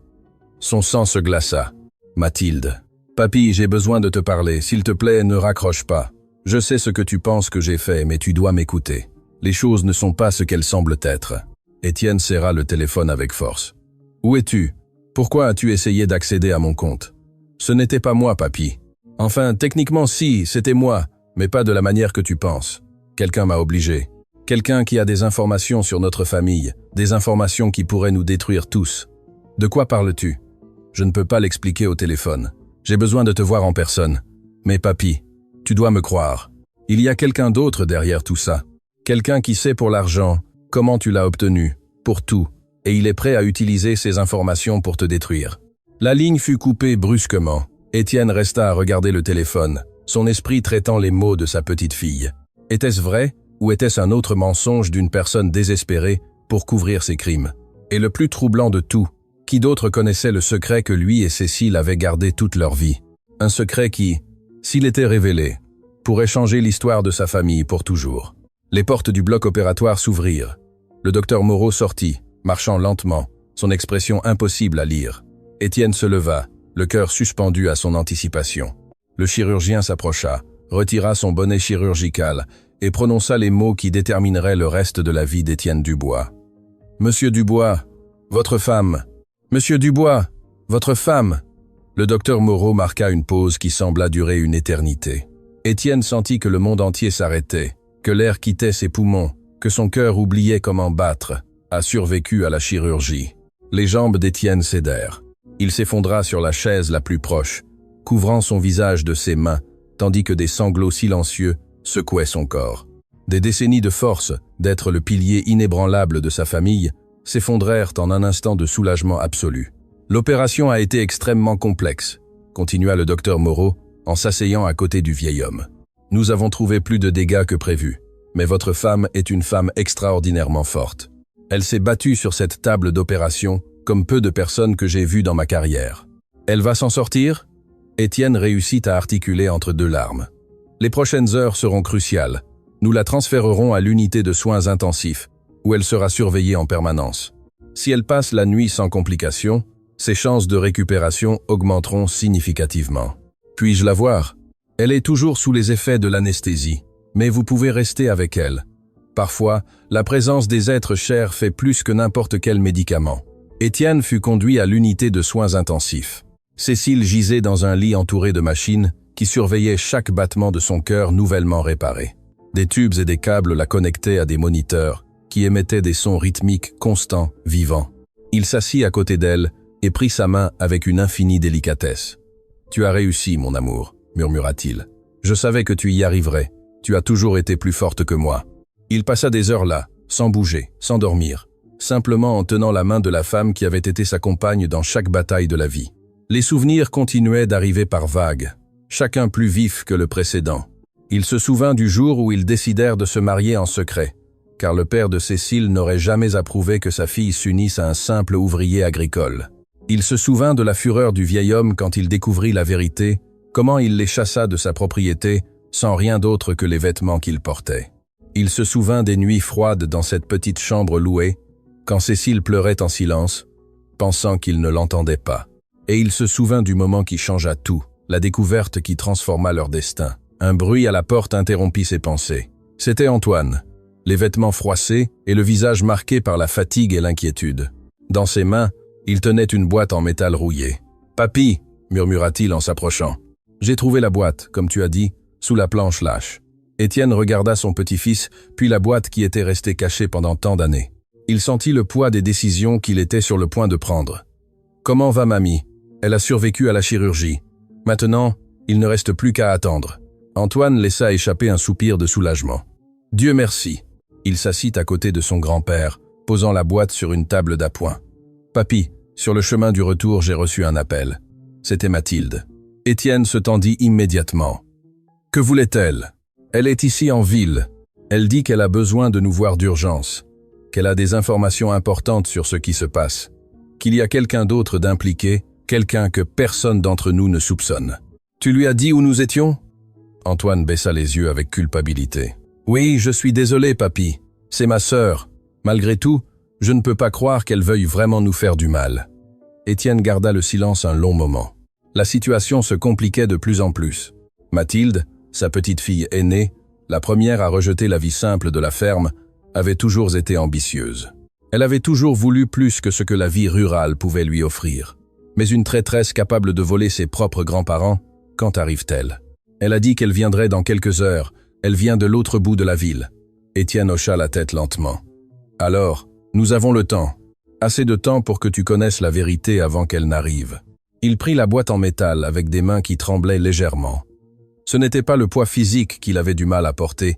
Son sang se glaça. « Mathilde. Papi, j'ai besoin de te parler. S'il te plaît, ne raccroche pas. Je sais ce que tu penses que j'ai fait, mais tu dois m'écouter. Les choses ne sont pas ce qu'elles semblent être. » Étienne serra le téléphone avec force. « Où es-tu? Pourquoi as-tu essayé d'accéder à mon compte? » « Ce n'était pas moi, papi. Enfin, techniquement si, c'était moi, mais pas de la manière que tu penses. Quelqu'un m'a obligé. Quelqu'un qui a des informations sur notre famille, des informations qui pourraient nous détruire tous. De quoi parles-tu? Je ne peux pas l'expliquer au téléphone. J'ai besoin de te voir en personne. Mais papi, tu dois me croire. Il y a quelqu'un d'autre derrière tout ça. Quelqu'un qui sait pour l'argent, comment tu l'as obtenu, pour tout, et il est prêt à utiliser ces informations pour te détruire. » La ligne fut coupée brusquement. Étienne resta à regarder le téléphone, son esprit traitant les mots de sa petite fille. Était-ce vrai, ou était-ce un autre mensonge d'une personne désespérée pour couvrir ses crimes? Et le plus troublant de tout, qui d'autre connaissait le secret que lui et Cécile avaient gardé toute leur vie? Un secret qui, s'il était révélé, pourrait changer l'histoire de sa famille pour toujours. Les portes du bloc opératoire s'ouvrirent. Le docteur Moreau sortit, marchant lentement, son expression impossible à lire. Étienne se leva, le cœur suspendu à son anticipation. Le chirurgien s'approcha, retira son bonnet chirurgical et prononça les mots qui détermineraient le reste de la vie d'Étienne Dubois. « Monsieur Dubois, votre femme. Monsieur Dubois, votre femme. » Le docteur Moreau marqua une pause qui sembla durer une éternité. Étienne sentit que le monde entier s'arrêtait, que l'air quittait ses poumons, que son cœur oubliait comment battre, a survécu à la chirurgie. Les jambes d'Étienne cédèrent. Il s'effondra sur la chaise la plus proche, couvrant son visage de ses mains, tandis que des sanglots silencieux secouaient son corps. Des décennies de force, d'être le pilier inébranlable de sa famille, s'effondrèrent en un instant de soulagement absolu. L'opération a été extrêmement complexe, continua le docteur Moreau en s'asseyant à côté du vieil homme. Nous avons trouvé plus de dégâts que prévu, mais votre femme est une femme extraordinairement forte. Elle s'est battue sur cette table d'opération comme peu de personnes que j'ai vues dans ma carrière. Elle va s'en sortir ? Étienne réussit à articuler entre deux larmes. Les prochaines heures seront cruciales. Nous la transférerons à l'unité de soins intensifs, où elle sera surveillée en permanence. Si elle passe la nuit sans complications, ses chances de récupération augmenteront significativement. Puis-je la voir ? Elle est toujours sous les effets de l'anesthésie, mais vous pouvez rester avec elle. Parfois, la présence des êtres chers fait plus que n'importe quel médicament. Étienne fut conduit à l'unité de soins intensifs. Cécile gisait dans un lit entouré de machines qui surveillaient chaque battement de son cœur nouvellement réparé. Des tubes et des câbles la connectaient à des moniteurs qui émettaient des sons rythmiques constants, vivants. Il s'assit à côté d'elle et prit sa main avec une infinie délicatesse. « Tu as réussi, mon amour », murmura-t-il. « Je savais que tu y arriverais. Tu as toujours été plus forte que moi. » Il passa des heures là, sans bouger, sans dormir, simplement en tenant la main de la femme qui avait été sa compagne dans chaque bataille de la vie. Les souvenirs continuaient d'arriver par vagues, chacun plus vif que le précédent. Il se souvint du jour où ils décidèrent de se marier en secret, car le père de Cécile n'aurait jamais approuvé que sa fille s'unisse à un simple ouvrier agricole. Il se souvint de la fureur du vieil homme quand il découvrit la vérité, comment il les chassa de sa propriété sans rien d'autre que les vêtements qu'il portait. Il se souvint des nuits froides dans cette petite chambre louée, quand Cécile pleurait en silence, pensant qu'il ne l'entendait pas. Et il se souvint du moment qui changea tout, la découverte qui transforma leur destin. Un bruit à la porte interrompit ses pensées. C'était Antoine, les vêtements froissés et le visage marqué par la fatigue et l'inquiétude. Dans ses mains, il tenait une boîte en métal rouillé. « Papy » murmura-t-il en s'approchant. « J'ai trouvé la boîte, comme tu as dit, sous la planche lâche. » Étienne regarda son petit-fils, puis la boîte qui était restée cachée pendant tant d'années. Il sentit le poids des décisions qu'il était sur le point de prendre. « Comment va mamie ? Elle a survécu à la chirurgie. Maintenant, il ne reste plus qu'à attendre. » Antoine laissa échapper un soupir de soulagement. « Dieu merci !» Il s'assit à côté de son grand-père, posant la boîte sur une table d'appoint. « Papy, sur le chemin du retour, j'ai reçu un appel. C'était Mathilde. » Étienne se tendit immédiatement. « Que voulait-elle ? Elle est ici en ville. Elle dit qu'elle a besoin de nous voir d'urgence, qu'elle a des informations importantes sur ce qui se passe, qu'il y a quelqu'un d'autre d'impliqué, quelqu'un que personne d'entre nous ne soupçonne. Tu lui as dit où nous étions ?» Antoine baissa les yeux avec culpabilité. « Oui, je suis désolé, papy. C'est ma sœur. Malgré tout, je ne peux pas croire qu'elle veuille vraiment nous faire du mal. » Étienne garda le silence un long moment. La situation se compliquait de plus en plus. Mathilde, sa petite fille aînée, la première à rejeter la vie simple de la ferme, avait toujours été ambitieuse. Elle avait toujours voulu plus que ce que la vie rurale pouvait lui offrir. Mais une traîtresse capable de voler ses propres grands-parents, quand arrive-t-elle ? Elle a dit qu'elle viendrait dans quelques heures. Elle vient de l'autre bout de la ville. Étienne hocha la tête lentement. « Alors, nous avons le temps. Assez de temps pour que tu connaisses la vérité avant qu'elle n'arrive. » Il prit la boîte en métal avec des mains qui tremblaient légèrement. Ce n'était pas le poids physique qu'il avait du mal à porter,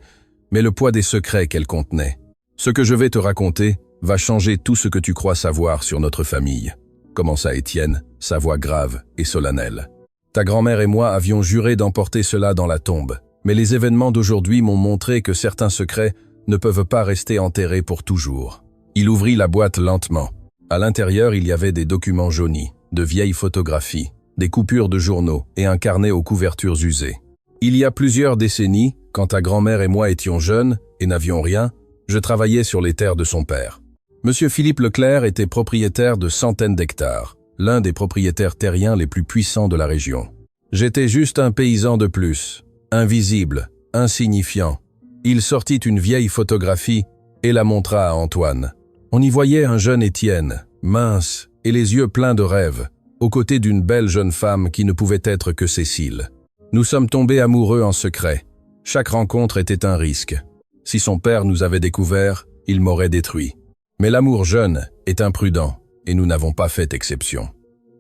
mais le poids des secrets qu'elle contenait. « Ce que je vais te raconter va changer tout ce que tu crois savoir sur notre famille, » commença Étienne, sa voix grave et solennelle. « Ta grand-mère et moi avions juré d'emporter cela dans la tombe, mais les événements d'aujourd'hui m'ont montré que certains secrets ne peuvent pas rester enterrés pour toujours. » Il ouvrit la boîte lentement. À l'intérieur, il y avait des documents jaunis, de vieilles photographies, des coupures de journaux et un carnet aux couvertures usées. Il y a plusieurs décennies, quand ta grand-mère et moi étions jeunes et n'avions rien, je travaillais sur les terres de son père. Monsieur Philippe Leclerc était propriétaire de centaines d'hectares, l'un des propriétaires terriens les plus puissants de la région. J'étais juste un paysan de plus, invisible, insignifiant. Il sortit une vieille photographie et la montra à Antoine. On y voyait un jeune Étienne, mince et les yeux pleins de rêves, aux côtés d'une belle jeune femme qui ne pouvait être que Cécile. Nous sommes tombés amoureux en secret. Chaque rencontre était un risque. Si son père nous avait découvert, il m'aurait détruit. Mais l'amour jeune est imprudent, et nous n'avons pas fait exception.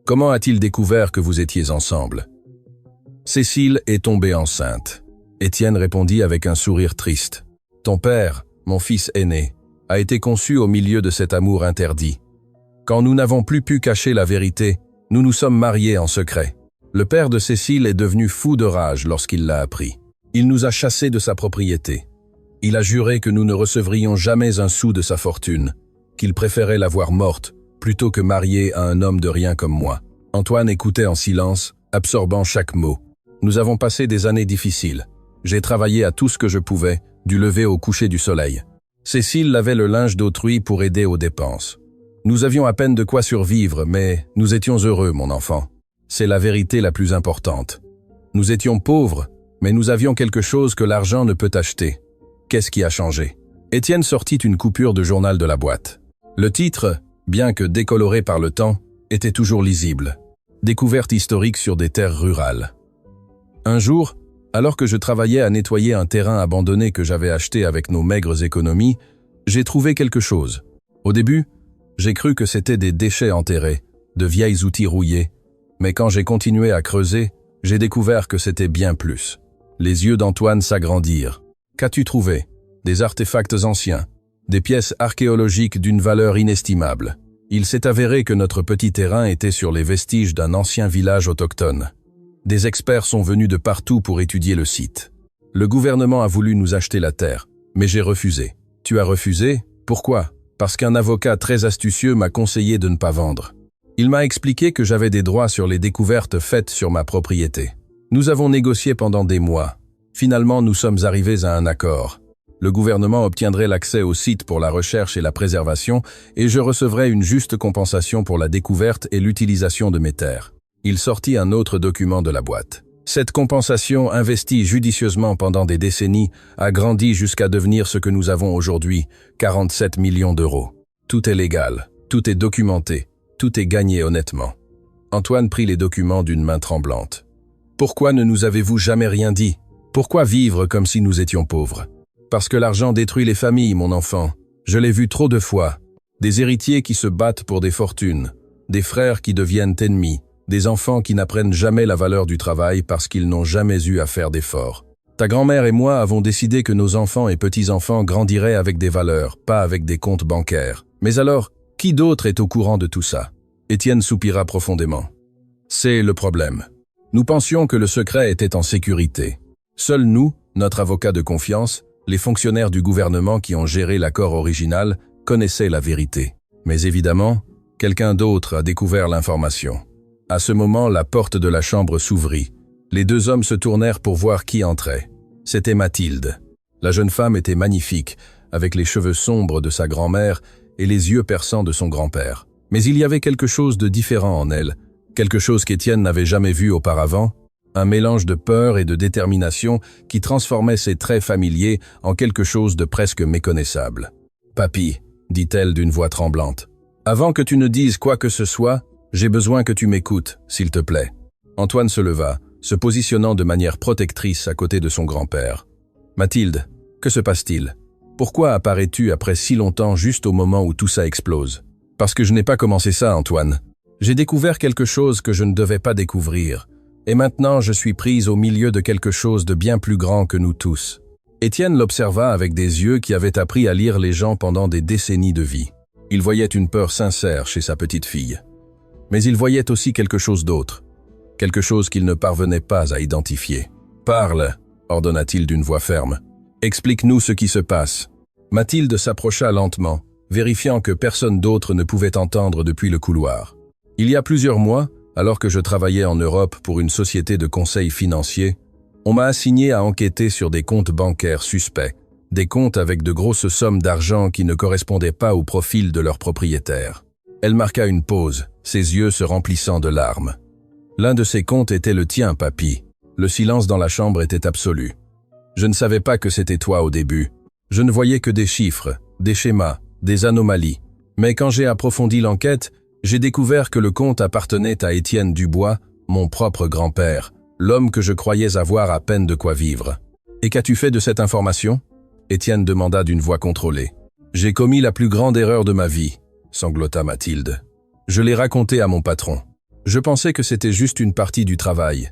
Comment a-t-il découvert que vous étiez ensemble ? Cécile est tombée enceinte. Étienne répondit avec un sourire triste. Ton père, mon fils aîné, a été conçu au milieu de cet amour interdit. Quand nous n'avons plus pu cacher la vérité, nous nous sommes mariés en secret. Le père de Cécile est devenu fou de rage lorsqu'il l'a appris. Il nous a chassés de sa propriété. Il a juré que nous ne recevrions jamais un sou de sa fortune, qu'il préférait la voir morte plutôt que mariée à un homme de rien comme moi. Antoine écoutait en silence, absorbant chaque mot. Nous avons passé des années difficiles. J'ai travaillé à tout ce que je pouvais, du lever au coucher du soleil. Cécile lavait le linge d'autrui pour aider aux dépenses. Nous avions à peine de quoi survivre, mais nous étions heureux, mon enfant. C'est la vérité la plus importante. Nous étions pauvres, mais nous avions quelque chose que l'argent ne peut acheter. Qu'est-ce qui a changé? Étienne sortit une coupure de journal de la boîte. Le titre, bien que décoloré par le temps, était toujours lisible. Découverte historique sur des terres rurales. Un jour, alors que je travaillais à nettoyer un terrain abandonné que j'avais acheté avec nos maigres économies, j'ai trouvé quelque chose. Au début, j'ai cru que c'était des déchets enterrés, de vieilles outils rouillés, mais quand j'ai continué à creuser, j'ai découvert que c'était bien plus. Les yeux d'Antoine s'agrandirent. Qu'as-tu trouvé? Des artefacts anciens, des pièces archéologiques d'une valeur inestimable. Il s'est avéré que notre petit terrain était sur les vestiges d'un ancien village autochtone. Des experts sont venus de partout pour étudier le site. Le gouvernement a voulu nous acheter la terre, mais j'ai refusé. Tu as refusé? Pourquoi? Parce qu'un avocat très astucieux m'a conseillé de ne pas vendre. Il m'a expliqué que j'avais des droits sur les découvertes faites sur ma propriété. Nous avons négocié pendant des mois. Finalement, nous sommes arrivés à un accord. Le gouvernement obtiendrait l'accès au site pour la recherche et la préservation et je recevrais une juste compensation pour la découverte et l'utilisation de mes terres. Il sortit un autre document de la boîte. Cette compensation, investie judicieusement pendant des décennies, a grandi jusqu'à devenir ce que nous avons aujourd'hui, 47 millions d'euros. Tout est légal, tout est documenté, tout est gagné honnêtement. Antoine prit les documents d'une main tremblante. Pourquoi ne nous avez-vous jamais rien dit? Pourquoi vivre comme si nous étions pauvres? Parce que l'argent détruit les familles, mon enfant. Je l'ai vu trop de fois. Des héritiers qui se battent pour des fortunes, des frères qui deviennent ennemis, des enfants qui n'apprennent jamais la valeur du travail parce qu'ils n'ont jamais eu à faire d'efforts. Ta grand-mère et moi avons décidé que nos enfants et petits-enfants grandiraient avec des valeurs, pas avec des comptes bancaires. Mais alors, qui d'autre est au courant de tout ça? Étienne soupira profondément. C'est le problème. Nous pensions que le secret était en sécurité. Seuls nous, notre avocat de confiance, les fonctionnaires du gouvernement qui ont géré l'accord original, connaissaient la vérité. Mais évidemment, quelqu'un d'autre a découvert l'information. À ce moment, la porte de la chambre s'ouvrit. Les deux hommes se tournèrent pour voir qui entrait. C'était Mathilde. La jeune femme était magnifique, avec les cheveux sombres de sa grand-mère et les yeux perçants de son grand-père. Mais il y avait quelque chose de différent en elle, quelque chose qu'Étienne n'avait jamais vu auparavant, un mélange de peur et de détermination qui transformait ses traits familiers en quelque chose de presque méconnaissable. « Papy », dit-elle d'une voix tremblante, « avant que tu ne dises quoi que ce soit, j'ai besoin que tu m'écoutes, s'il te plaît. » Antoine se leva, se positionnant de manière protectrice à côté de son grand-père. « Mathilde, que se passe-t-il? Pourquoi apparais-tu après si longtemps juste au moment où tout ça explose? » « Parce que je n'ai pas commencé ça, Antoine. J'ai découvert quelque chose que je ne devais pas découvrir. Et maintenant, je suis prise au milieu de quelque chose de bien plus grand que nous tous. » Étienne l'observa avec des yeux qui avaient appris à lire les gens pendant des décennies de vie. Il voyait une peur sincère chez sa petite fille. Mais il voyait aussi quelque chose d'autre, quelque chose qu'il ne parvenait pas à identifier. « Parle !» ordonna-t-il d'une voix ferme. « Explique-nous ce qui se passe. » Mathilde s'approcha lentement, vérifiant que personne d'autre ne pouvait entendre depuis le couloir. Il y a plusieurs mois, alors que je travaillais en Europe pour une société de conseil financier, on m'a assigné à enquêter sur des comptes bancaires suspects, des comptes avec de grosses sommes d'argent qui ne correspondaient pas au profil de leurs propriétaires. Elle marqua une pause, ses yeux se remplissant de larmes. L'un de ces comptes était le tien, papy. Le silence dans la chambre était absolu. Je ne savais pas que c'était toi au début. Je ne voyais que des chiffres, des schémas, des anomalies. Mais quand j'ai approfondi l'enquête, j'ai découvert que le compte appartenait à Étienne Dubois, mon propre grand-père, l'homme que je croyais avoir à peine de quoi vivre. « Et qu'as-tu fait de cette information ?» Étienne demanda d'une voix contrôlée. « J'ai commis la plus grande erreur de ma vie, » sanglota Mathilde. « Je l'ai raconté à mon patron. Je pensais que c'était juste une partie du travail,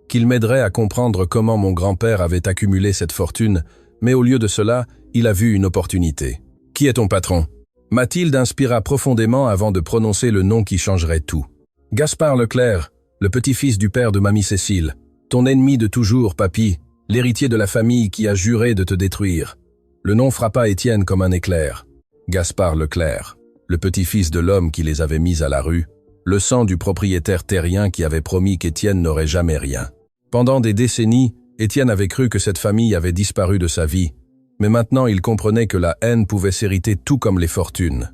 qu'il m'aiderait à comprendre comment mon grand-père avait accumulé cette fortune, mais au lieu de cela, il a vu une opportunité. « Qui est ton patron ?» Mathilde inspira profondément avant de prononcer le nom qui changerait tout. « Gaspard Leclerc, le petit-fils du père de mamie Cécile. Ton ennemi de toujours, papy, l'héritier de la famille qui a juré de te détruire. » Le nom frappa Étienne comme un éclair. Gaspard Leclerc, le petit-fils de l'homme qui les avait mis à la rue, le sang du propriétaire terrien qui avait promis qu'Étienne n'aurait jamais rien. Pendant des décennies, Étienne avait cru que cette famille avait disparu de sa vie, mais maintenant il comprenait que la haine pouvait s'hériter tout comme les fortunes.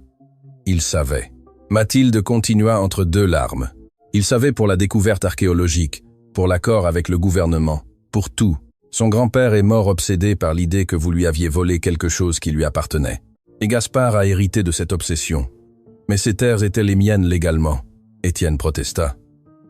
Il savait. Mathilde continua entre deux larmes. Il savait pour la découverte archéologique, pour l'accord avec le gouvernement, pour tout. Son grand-père est mort obsédé par l'idée que vous lui aviez volé quelque chose qui lui appartenait. Et Gaspard a hérité de cette obsession. Mais ces terres étaient les miennes légalement. Étienne protesta.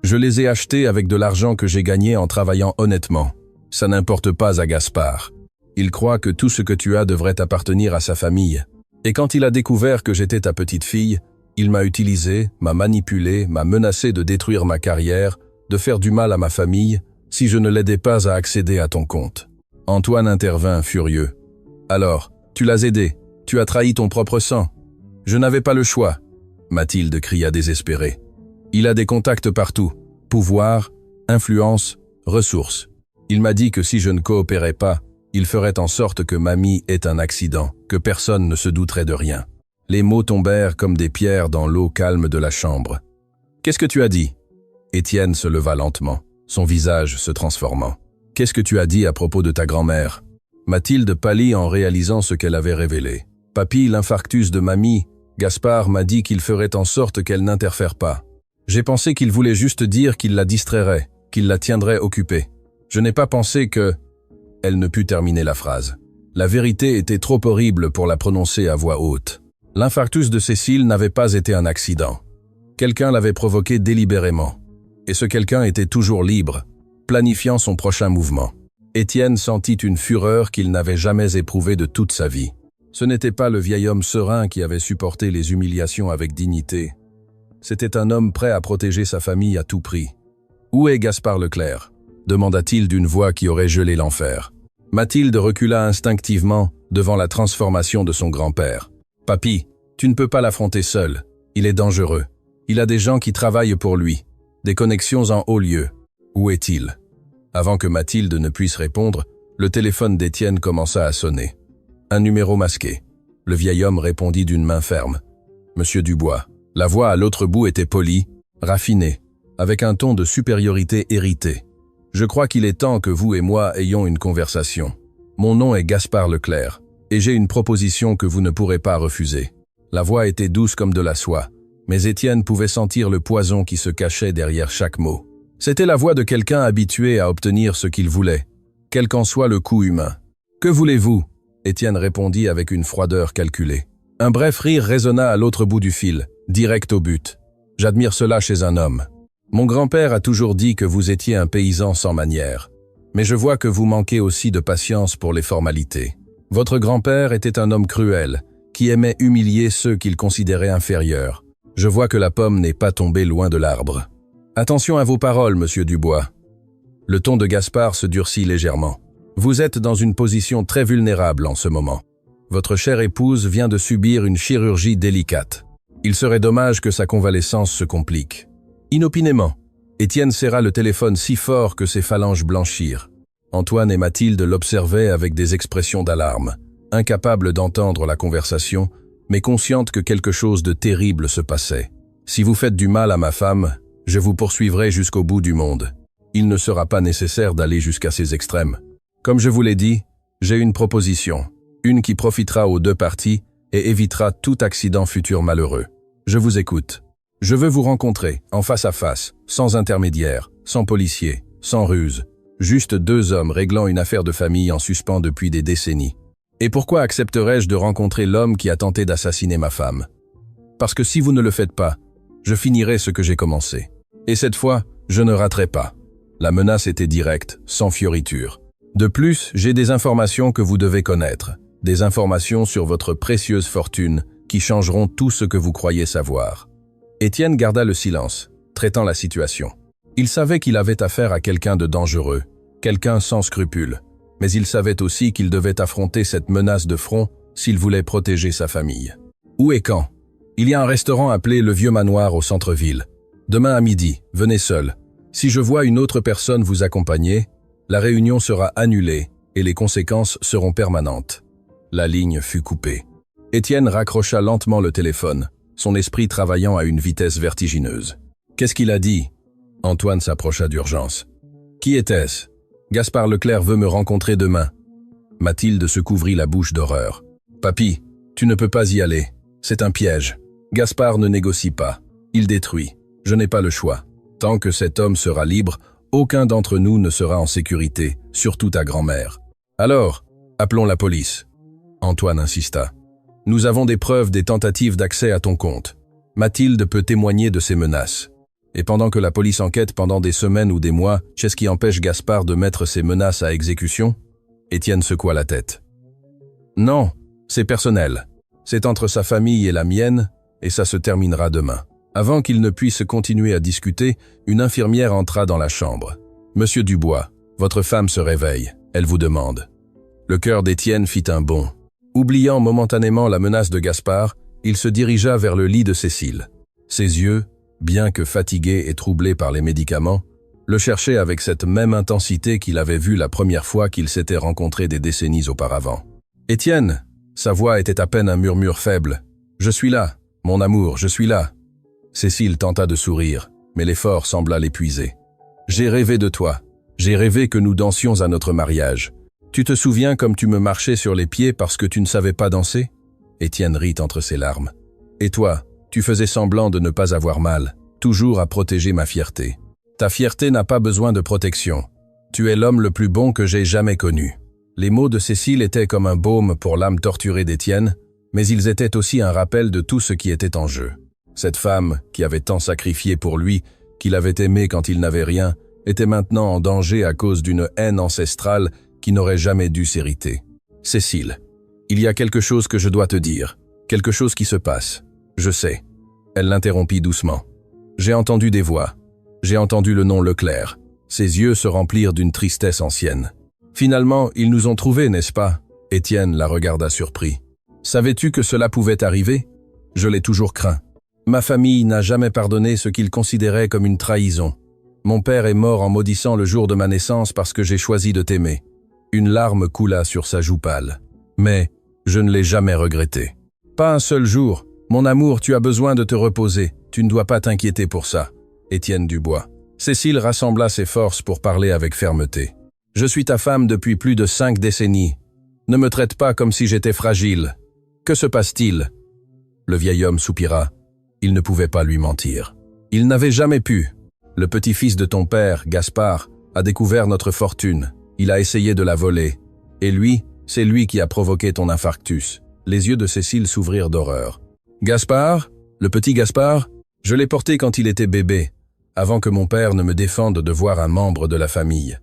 Je les ai achetées avec de l'argent que j'ai gagné en travaillant honnêtement. Ça n'importe pas à Gaspard. Il croit que tout ce que tu as devrait appartenir à sa famille. Et quand il a découvert que j'étais ta petite fille, il m'a utilisé, m'a manipulé, m'a menacé de détruire ma carrière, de faire du mal à ma famille, si je ne l'aidais pas à accéder à ton compte. Antoine intervint, furieux. Alors, tu l'as aidé, tu as trahi ton propre sang. Je n'avais pas le choix. Mathilde cria désespérée. Il a des contacts partout, pouvoir, influence, ressources. Il m'a dit que si je ne coopérais pas, il ferait en sorte que mamie ait un accident, que personne ne se douterait de rien. Les mots tombèrent comme des pierres dans l'eau calme de la chambre. « Qu'est-ce que tu as dit ?» Étienne se leva lentement, son visage se transformant. « Qu'est-ce que tu as dit à propos de ta grand-mère » Mathilde pâlit en réalisant ce qu'elle avait révélé. « Papy, l'infarctus de mamie, Gaspard m'a dit qu'il ferait en sorte qu'elle n'interfère pas. J'ai pensé qu'il voulait juste dire qu'il la distrairait, qu'il la tiendrait occupée. Je n'ai pas pensé que... » Elle ne put terminer la phrase. La vérité était trop horrible pour la prononcer à voix haute. L'infarctus de Cécile n'avait pas été un accident. Quelqu'un l'avait provoqué délibérément. Et ce quelqu'un était toujours libre, planifiant son prochain mouvement. Étienne sentit une fureur qu'il n'avait jamais éprouvée de toute sa vie. Ce n'était pas le vieil homme serein qui avait supporté les humiliations avec dignité. C'était un homme prêt à protéger sa famille à tout prix. « Où est Gaspard Leclerc ?» demanda-t-il d'une voix qui aurait gelé l'enfer. Mathilde recula instinctivement devant la transformation de son grand-père. « Papy, tu ne peux pas l'affronter seul. Il est dangereux. Il a des gens qui travaillent pour lui, des connexions en haut lieu. Où est-il » Avant que Mathilde ne puisse répondre, le téléphone d'Étienne commença à sonner. Un numéro masqué. Le vieil homme répondit d'une main ferme. « Monsieur Dubois ». La voix à l'autre bout était polie, raffinée, avec un ton de supériorité hérité. Je crois qu'il est temps que vous et moi ayons une conversation. Mon nom est Gaspard Leclerc, et j'ai une proposition que vous ne pourrez pas refuser. La voix était douce comme de la soie, mais Étienne pouvait sentir le poison qui se cachait derrière chaque mot. C'était la voix de quelqu'un habitué à obtenir ce qu'il voulait, quel qu'en soit le coût humain. « Que voulez-vous » Étienne répondit avec une froideur calculée. Un bref rire résonna à l'autre bout du fil, direct au but. « J'admire cela chez un homme. Mon grand-père a toujours dit que vous étiez un paysan sans manières. Mais je vois que vous manquez aussi de patience pour les formalités. Votre grand-père était un homme cruel, qui aimait humilier ceux qu'il considérait inférieurs. Je vois que la pomme n'est pas tombée loin de l'arbre. Attention à vos paroles, monsieur Dubois. » Le ton de Gaspard se durcit légèrement. « Vous êtes dans une position très vulnérable en ce moment. Votre chère épouse vient de subir une chirurgie délicate. Il serait dommage que sa convalescence se complique. » Inopinément, Étienne serra le téléphone si fort que ses phalanges blanchirent. Antoine et Mathilde l'observaient avec des expressions d'alarme, incapables d'entendre la conversation, mais conscientes que quelque chose de terrible se passait. « Si vous faites du mal à ma femme, je vous poursuivrai jusqu'au bout du monde. Il ne sera pas nécessaire d'aller jusqu'à ces extrêmes. Comme je vous l'ai dit, j'ai une proposition, une qui profitera aux deux parties et évitera tout accident futur malheureux. Je vous écoute. Je veux vous rencontrer, en face à face, sans intermédiaire, sans policier, sans ruse. Juste deux hommes réglant une affaire de famille en suspens depuis des décennies. Et pourquoi accepterais-je de rencontrer l'homme qui a tenté d'assassiner ma femme? Parce que si vous ne le faites pas, je finirai ce que j'ai commencé. Et cette fois, je ne raterai pas. » La menace était directe, sans fioriture. De plus, j'ai des informations que vous devez connaître. Des informations sur votre précieuse fortune qui changeront tout ce que vous croyez savoir. Étienne garda le silence, traitant la situation. Il savait qu'il avait affaire à quelqu'un de dangereux, quelqu'un sans scrupules. Mais il savait aussi qu'il devait affronter cette menace de front s'il voulait protéger sa famille. Où et quand? Il y a un restaurant appelé Le Vieux Manoir au centre-ville. Demain à midi, venez seul. Si je vois une autre personne vous accompagner, la réunion sera annulée et les conséquences seront permanentes. La ligne fut coupée. Étienne raccrocha lentement le téléphone, son esprit travaillant à une vitesse vertigineuse. Qu'est-ce qu'il a dit? Antoine s'approcha d'urgence. Qui était-ce? Gaspard Leclerc veut me rencontrer demain. Mathilde se couvrit la bouche d'horreur. Papy, tu ne peux pas y aller. C'est un piège. Gaspard ne négocie pas. Il détruit. Je n'ai pas le choix. Tant que cet homme sera libre, aucun d'entre nous ne sera en sécurité, surtout ta grand-mère. Alors, appelons la police. Antoine insista. Nous avons des preuves des tentatives d'accès à ton compte. Mathilde peut témoigner de ces menaces. Et pendant que la police enquête pendant des semaines ou des mois, qu'est-ce qui empêche Gaspard de mettre ces menaces à exécution? Étienne secoua la tête. Non, c'est personnel. C'est entre sa famille et la mienne, et ça se terminera demain. Avant qu'il ne puisse continuer à discuter, une infirmière entra dans la chambre. Monsieur Dubois, votre femme se réveille, elle vous demande. Le cœur d'Étienne fit un bond. Oubliant momentanément la menace de Gaspard, il se dirigea vers le lit de Cécile. Ses yeux, bien que fatigués et troublés par les médicaments, le cherchaient avec cette même intensité qu'il avait vue la première fois qu'ils s'étaient rencontrés des décennies auparavant. « Étienne !» Sa voix était à peine un murmure faible. « Je suis là, mon amour, je suis là. » Cécile tenta de sourire, mais l'effort sembla l'épuiser. « J'ai rêvé de toi. J'ai rêvé que nous dansions à notre mariage. Tu te souviens comme tu me marchais sur les pieds parce que tu ne savais pas danser ?» Étienne rit entre ses larmes. « Et toi, tu faisais semblant de ne pas avoir mal, toujours à protéger ma fierté. Ta fierté n'a pas besoin de protection. Tu es l'homme le plus bon que j'ai jamais connu. » Les mots de Cécile étaient comme un baume pour l'âme torturée d'Étienne, mais ils étaient aussi un rappel de tout ce qui était en jeu. Cette femme, qui avait tant sacrifié pour lui, qu'il avait aimé quand il n'avait rien, était maintenant en danger à cause d'une haine ancestrale qui n'aurait jamais dû s'hériter. « Cécile, il y a quelque chose que je dois te dire, quelque chose qui se passe. Je sais. » Elle l'interrompit doucement. « J'ai entendu des voix. J'ai entendu le nom Leclerc. » Ses yeux se remplirent d'une tristesse ancienne. « Finalement, ils nous ont trouvés, n'est-ce pas ?» Étienne la regarda surpris. « Savais-tu que cela pouvait arriver? Je l'ai toujours craint. Ma famille n'a jamais pardonné ce qu'ils considéraient comme une trahison. Mon père est mort en maudissant le jour de ma naissance parce que j'ai choisi de t'aimer. » Une larme coula sur sa joue pâle. « Mais je ne l'ai jamais regretté. Pas un seul jour. Mon amour, tu as besoin de te reposer. Tu ne dois pas t'inquiéter pour ça. » Étienne Dubois. Cécile rassembla ses forces pour parler avec fermeté. « Je suis ta femme depuis plus de 5 décennies. Ne me traite pas comme si j'étais fragile. Que se passe-t-il » Le vieil homme soupira. Il ne pouvait pas lui mentir. Il n'avait jamais pu. Le petit-fils de ton père, Gaspard, a découvert notre fortune. Il a essayé de la voler. Et lui, c'est lui qui a provoqué ton infarctus. Les yeux de Cécile s'ouvrirent d'horreur. Gaspard? Le petit Gaspard? Je l'ai porté quand il était bébé, avant que mon père ne me défende de voir un membre de la famille.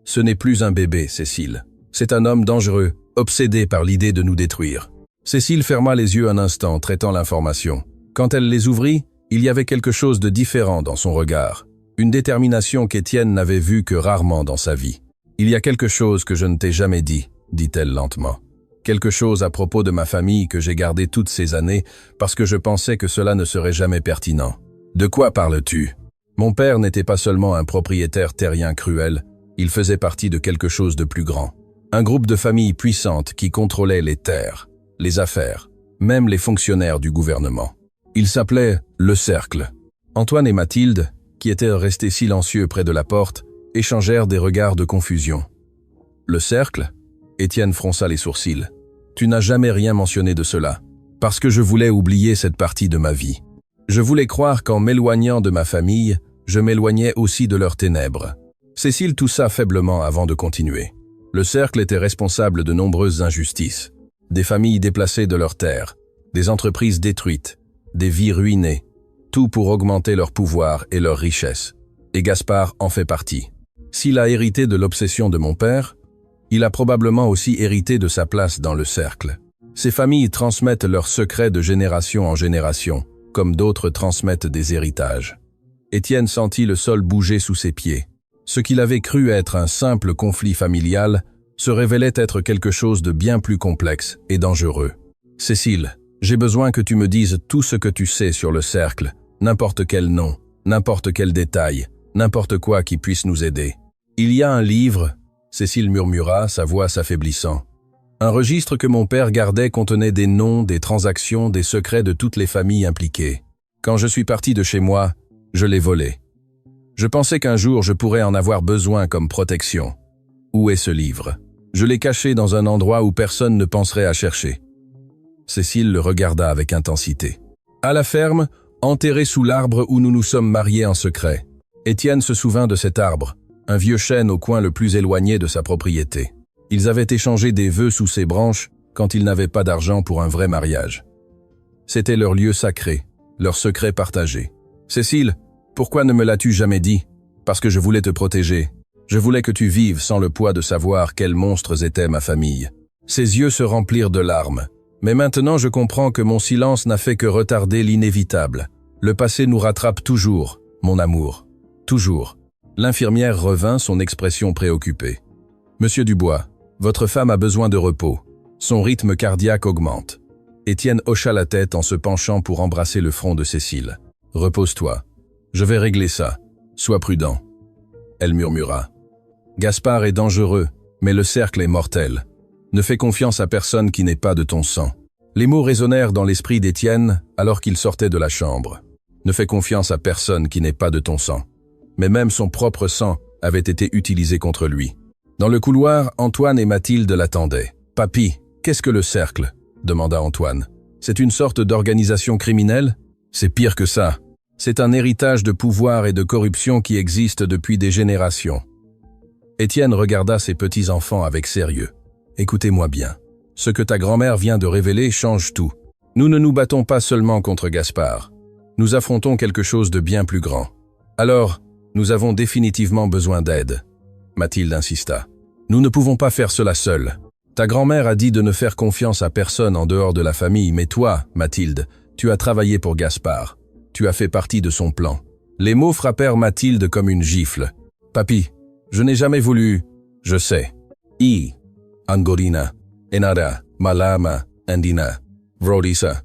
Ce n'est plus un bébé, Cécile. C'est un homme dangereux, obsédé par l'idée de nous détruire. Cécile ferma les yeux un instant, traitant l'information. Quand elle les ouvrit, il y avait quelque chose de différent dans son regard. Une détermination qu'Étienne n'avait vue que rarement dans sa vie. « Il y a quelque chose que je ne t'ai jamais dit », dit-elle lentement. « Quelque chose à propos de ma famille que j'ai gardé toutes ces années parce que je pensais que cela ne serait jamais pertinent. De quoi parles-tu? Mon père n'était pas seulement un propriétaire terrien cruel, il faisait partie de quelque chose de plus grand. Un groupe de familles puissantes qui contrôlait les terres, les affaires, même les fonctionnaires du gouvernement. Il s'appelait Le Cercle. » Antoine et Mathilde, qui étaient restés silencieux près de la porte, échangèrent des regards de confusion. « Le Cercle ?» Étienne fronça les sourcils. « Tu n'as jamais rien mentionné de cela, parce que je voulais oublier cette partie de ma vie. Je voulais croire qu'en m'éloignant de ma famille, je m'éloignais aussi de leurs ténèbres. » Cécile toussa faiblement avant de continuer. Le Cercle était responsable de nombreuses injustices. Des familles déplacées de leurs terres, des entreprises détruites, des vies ruinées, tout pour augmenter leur pouvoir et leur richesse. Et Gaspard en fait partie. S'il a hérité de l'obsession de mon père, il a probablement aussi hérité de sa place dans le Cercle. Ces familles transmettent leurs secrets de génération en génération, comme d'autres transmettent des héritages. Étienne sentit le sol bouger sous ses pieds. Ce qu'il avait cru être un simple conflit familial se révélait être quelque chose de bien plus complexe et dangereux. « Cécile, j'ai besoin que tu me dises tout ce que tu sais sur le cercle, n'importe quel nom, n'importe quel détail, n'importe quoi qui puisse nous aider. » « Il y a un livre, » Cécile murmura, sa voix s'affaiblissant. « Un registre que mon père gardait contenait des noms, des transactions, des secrets de toutes les familles impliquées. Quand je suis parti de chez moi, je l'ai volé. Je pensais qu'un jour je pourrais en avoir besoin comme protection. Où est ce livre? Je l'ai caché dans un endroit où personne ne penserait à chercher. » Cécile le regarda avec intensité. « À la ferme, enterré sous l'arbre où nous nous sommes mariés en secret. » Étienne se souvint de cet arbre, un vieux chêne au coin le plus éloigné de sa propriété. Ils avaient échangé des vœux sous ses branches quand ils n'avaient pas d'argent pour un vrai mariage. C'était leur lieu sacré, leur secret partagé. « Cécile, pourquoi ne me l'as-tu jamais dit? Parce que je voulais te protéger. Je voulais que tu vives sans le poids de savoir quels monstres était ma famille. » Ses yeux se remplirent de larmes. « Mais maintenant je comprends que mon silence n'a fait que retarder l'inévitable. Le passé nous rattrape toujours, mon amour. Toujours. » L'infirmière revint, son expression préoccupée. « Monsieur Dubois, votre femme a besoin de repos. Son rythme cardiaque augmente. » Étienne hocha la tête en se penchant pour embrasser le front de Cécile. « Repose-toi. Je vais régler ça. Sois prudent. » Elle murmura. « Gaspard est dangereux, mais le cercle est mortel. Ne fais confiance à personne qui n'est pas de ton sang. » Les mots résonnèrent dans l'esprit d'Étienne alors qu'il sortait de la chambre. Ne fais confiance à personne qui n'est pas de ton sang. Mais même son propre sang avait été utilisé contre lui. Dans le couloir, Antoine et Mathilde l'attendaient. « Papy, qu'est-ce que le cercle ?» demanda Antoine. « C'est une sorte d'organisation criminelle ? C'est pire que ça. C'est un héritage de pouvoir et de corruption qui existe depuis des générations. » Étienne regarda ses petits-enfants avec sérieux. « Écoutez-moi bien. Ce que ta grand-mère vient de révéler change tout. Nous ne nous battons pas seulement contre Gaspard. Nous affrontons quelque chose de bien plus grand. Alors, nous avons définitivement besoin d'aide. » Mathilde insista. « Nous ne pouvons pas faire cela seuls. Ta grand-mère a dit de ne faire confiance à personne en dehors de la famille, mais toi, Mathilde, tu as travaillé pour Gaspard. Tu as fait partie de son plan. » Les mots frappèrent Mathilde comme une gifle. « Papy, je n'ai jamais voulu... » « Je sais. Angorina, Enara, Malama, Andina, Vrodisa,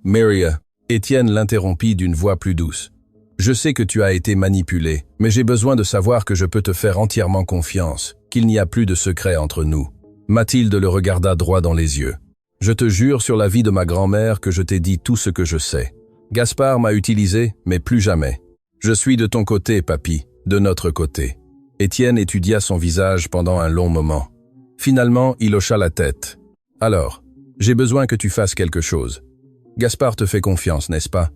Maria. » Étienne l'interrompit d'une voix plus douce. « Je sais que tu as été manipulé, mais j'ai besoin de savoir que je peux te faire entièrement confiance, qu'il n'y a plus de secret entre nous. » Mathilde le regarda droit dans les yeux. « Je te jure sur la vie de ma grand-mère que je t'ai dit tout ce que je sais. Gaspard m'a utilisé, mais plus jamais. Je suis de ton côté, papy, de notre côté. » Étienne étudia son visage pendant un long moment. Finalement, il hocha la tête. « Alors, j'ai besoin que tu fasses quelque chose. Gaspard te fait confiance, n'est-ce pas?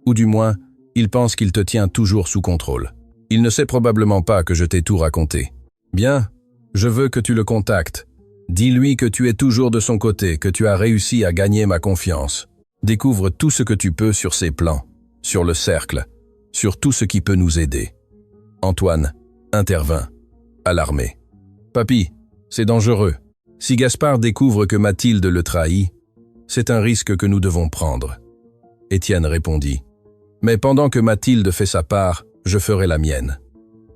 Ou du moins, il pense qu'il te tient toujours sous contrôle. Il ne sait probablement pas que je t'ai tout raconté. Bien, je veux que tu le contactes. Dis-lui que tu es toujours de son côté, que tu as réussi à gagner ma confiance. Découvre tout ce que tu peux sur ses plans, sur le cercle, sur tout ce qui peut nous aider. » Antoine intervint, alarmé. « Papy, c'est dangereux. Si Gaspard découvre que Mathilde le trahit, c'est un risque que nous devons prendre. » Étienne répondit. « Mais pendant que Mathilde fait sa part, je ferai la mienne.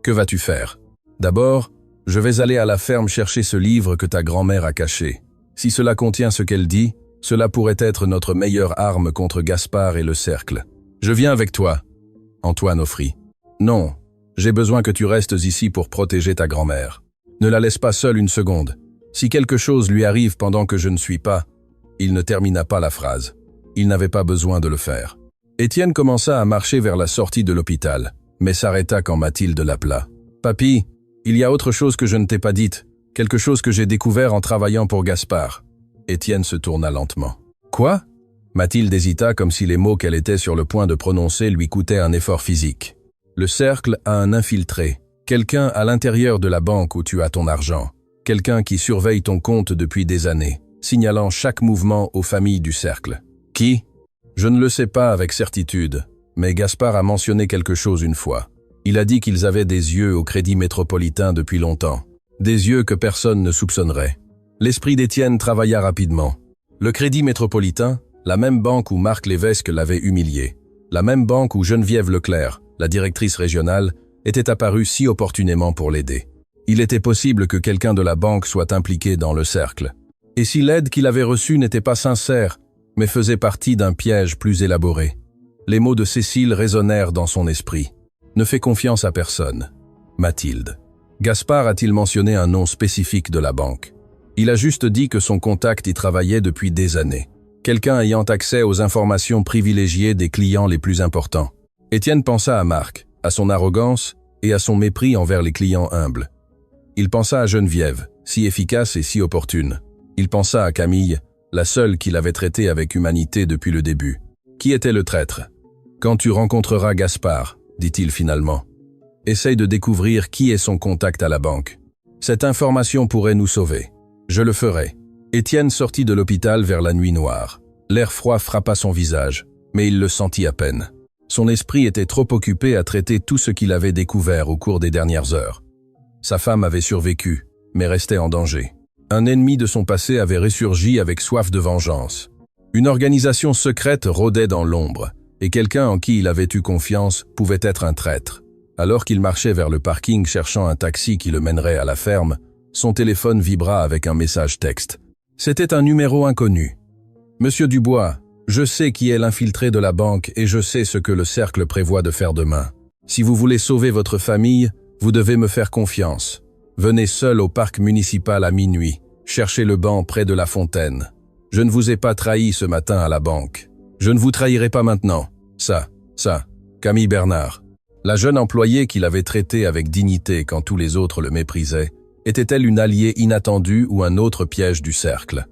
Que vas-tu faire? D'abord, je vais aller à la ferme chercher ce livre que ta grand-mère a caché. Si cela contient ce qu'elle dit, cela pourrait être notre meilleure arme contre Gaspard et le cercle. Je viens avec toi. » Antoine offrit. « Non, j'ai besoin que tu restes ici pour protéger ta grand-mère. Ne la laisse pas seule une seconde. Si quelque chose lui arrive pendant que je ne suis pas... » Il ne termina pas la phrase. Il n'avait pas besoin de le faire. Étienne commença à marcher vers la sortie de l'hôpital, mais s'arrêta quand Mathilde l'appela. « Papy, il y a autre chose que je ne t'ai pas dite, quelque chose que j'ai découvert en travaillant pour Gaspard. » Étienne se tourna lentement. « Quoi ?» Mathilde hésita comme si les mots qu'elle était sur le point de prononcer lui coûtaient un effort physique. « Le cercle a un infiltré, quelqu'un à l'intérieur de la banque où tu as ton argent, quelqu'un qui surveille ton compte depuis des années, signalant chaque mouvement aux familles du cercle. Qui ? Je ne le sais pas avec certitude, mais Gaspard a mentionné quelque chose une fois. Il a dit qu'ils avaient des yeux au Crédit Métropolitain depuis longtemps, des yeux que personne ne soupçonnerait. » L'esprit d'Étienne travailla rapidement. Le Crédit Métropolitain, la même banque où Marc Lévesque l'avait humilié, la même banque où Geneviève Leclerc, la directrice régionale, était apparue si opportunément pour l'aider. Il était possible que quelqu'un de la banque soit impliqué dans le cercle. Et si l'aide qu'il avait reçue n'était pas sincère, mais faisait partie d'un piège plus élaboré? Les mots de Cécile résonnèrent dans son esprit. Ne fais confiance à personne. Mathilde. Gaspard a-t-il mentionné un nom spécifique de la banque? Il a juste dit que son contact y travaillait depuis des années. Quelqu'un ayant accès aux informations privilégiées des clients les plus importants. Étienne pensa à Marc, à son arrogance et à son mépris envers les clients humbles. Il pensa à Geneviève, si efficace et si opportune. Il pensa à Camille, la seule qu'il avait traitée avec humanité depuis le début. Qui était le traître? Quand tu rencontreras Gaspard, dit-il finalement. Essaye de découvrir qui est son contact à la banque. Cette information pourrait nous sauver. Je le ferai. Étienne sortit de l'hôpital vers la nuit noire. L'air froid frappa son visage, mais il le sentit à peine. Son esprit était trop occupé à traiter tout ce qu'il avait découvert au cours des dernières heures. Sa femme avait survécu, mais restait en danger. Un ennemi de son passé avait ressurgi avec soif de vengeance. Une organisation secrète rôdait dans l'ombre, et quelqu'un en qui il avait eu confiance pouvait être un traître. Alors qu'il marchait vers le parking cherchant un taxi qui le mènerait à la ferme, son téléphone vibra avec un message texte. C'était un numéro inconnu. « Monsieur Dubois, je sais qui est l'infiltré de la banque et je sais ce que le cercle prévoit de faire demain. Si vous voulez sauver votre famille, vous devez me faire confiance. Venez seul au parc municipal à minuit. Cherchez le banc près de la fontaine. Je ne vous ai pas trahi ce matin à la banque. Je ne vous trahirai pas maintenant. Ça, Camille Bernard. » La jeune employée qu'il avait traitée avec dignité quand tous les autres le méprisaient, était-elle une alliée inattendue ou un autre piège du cercle?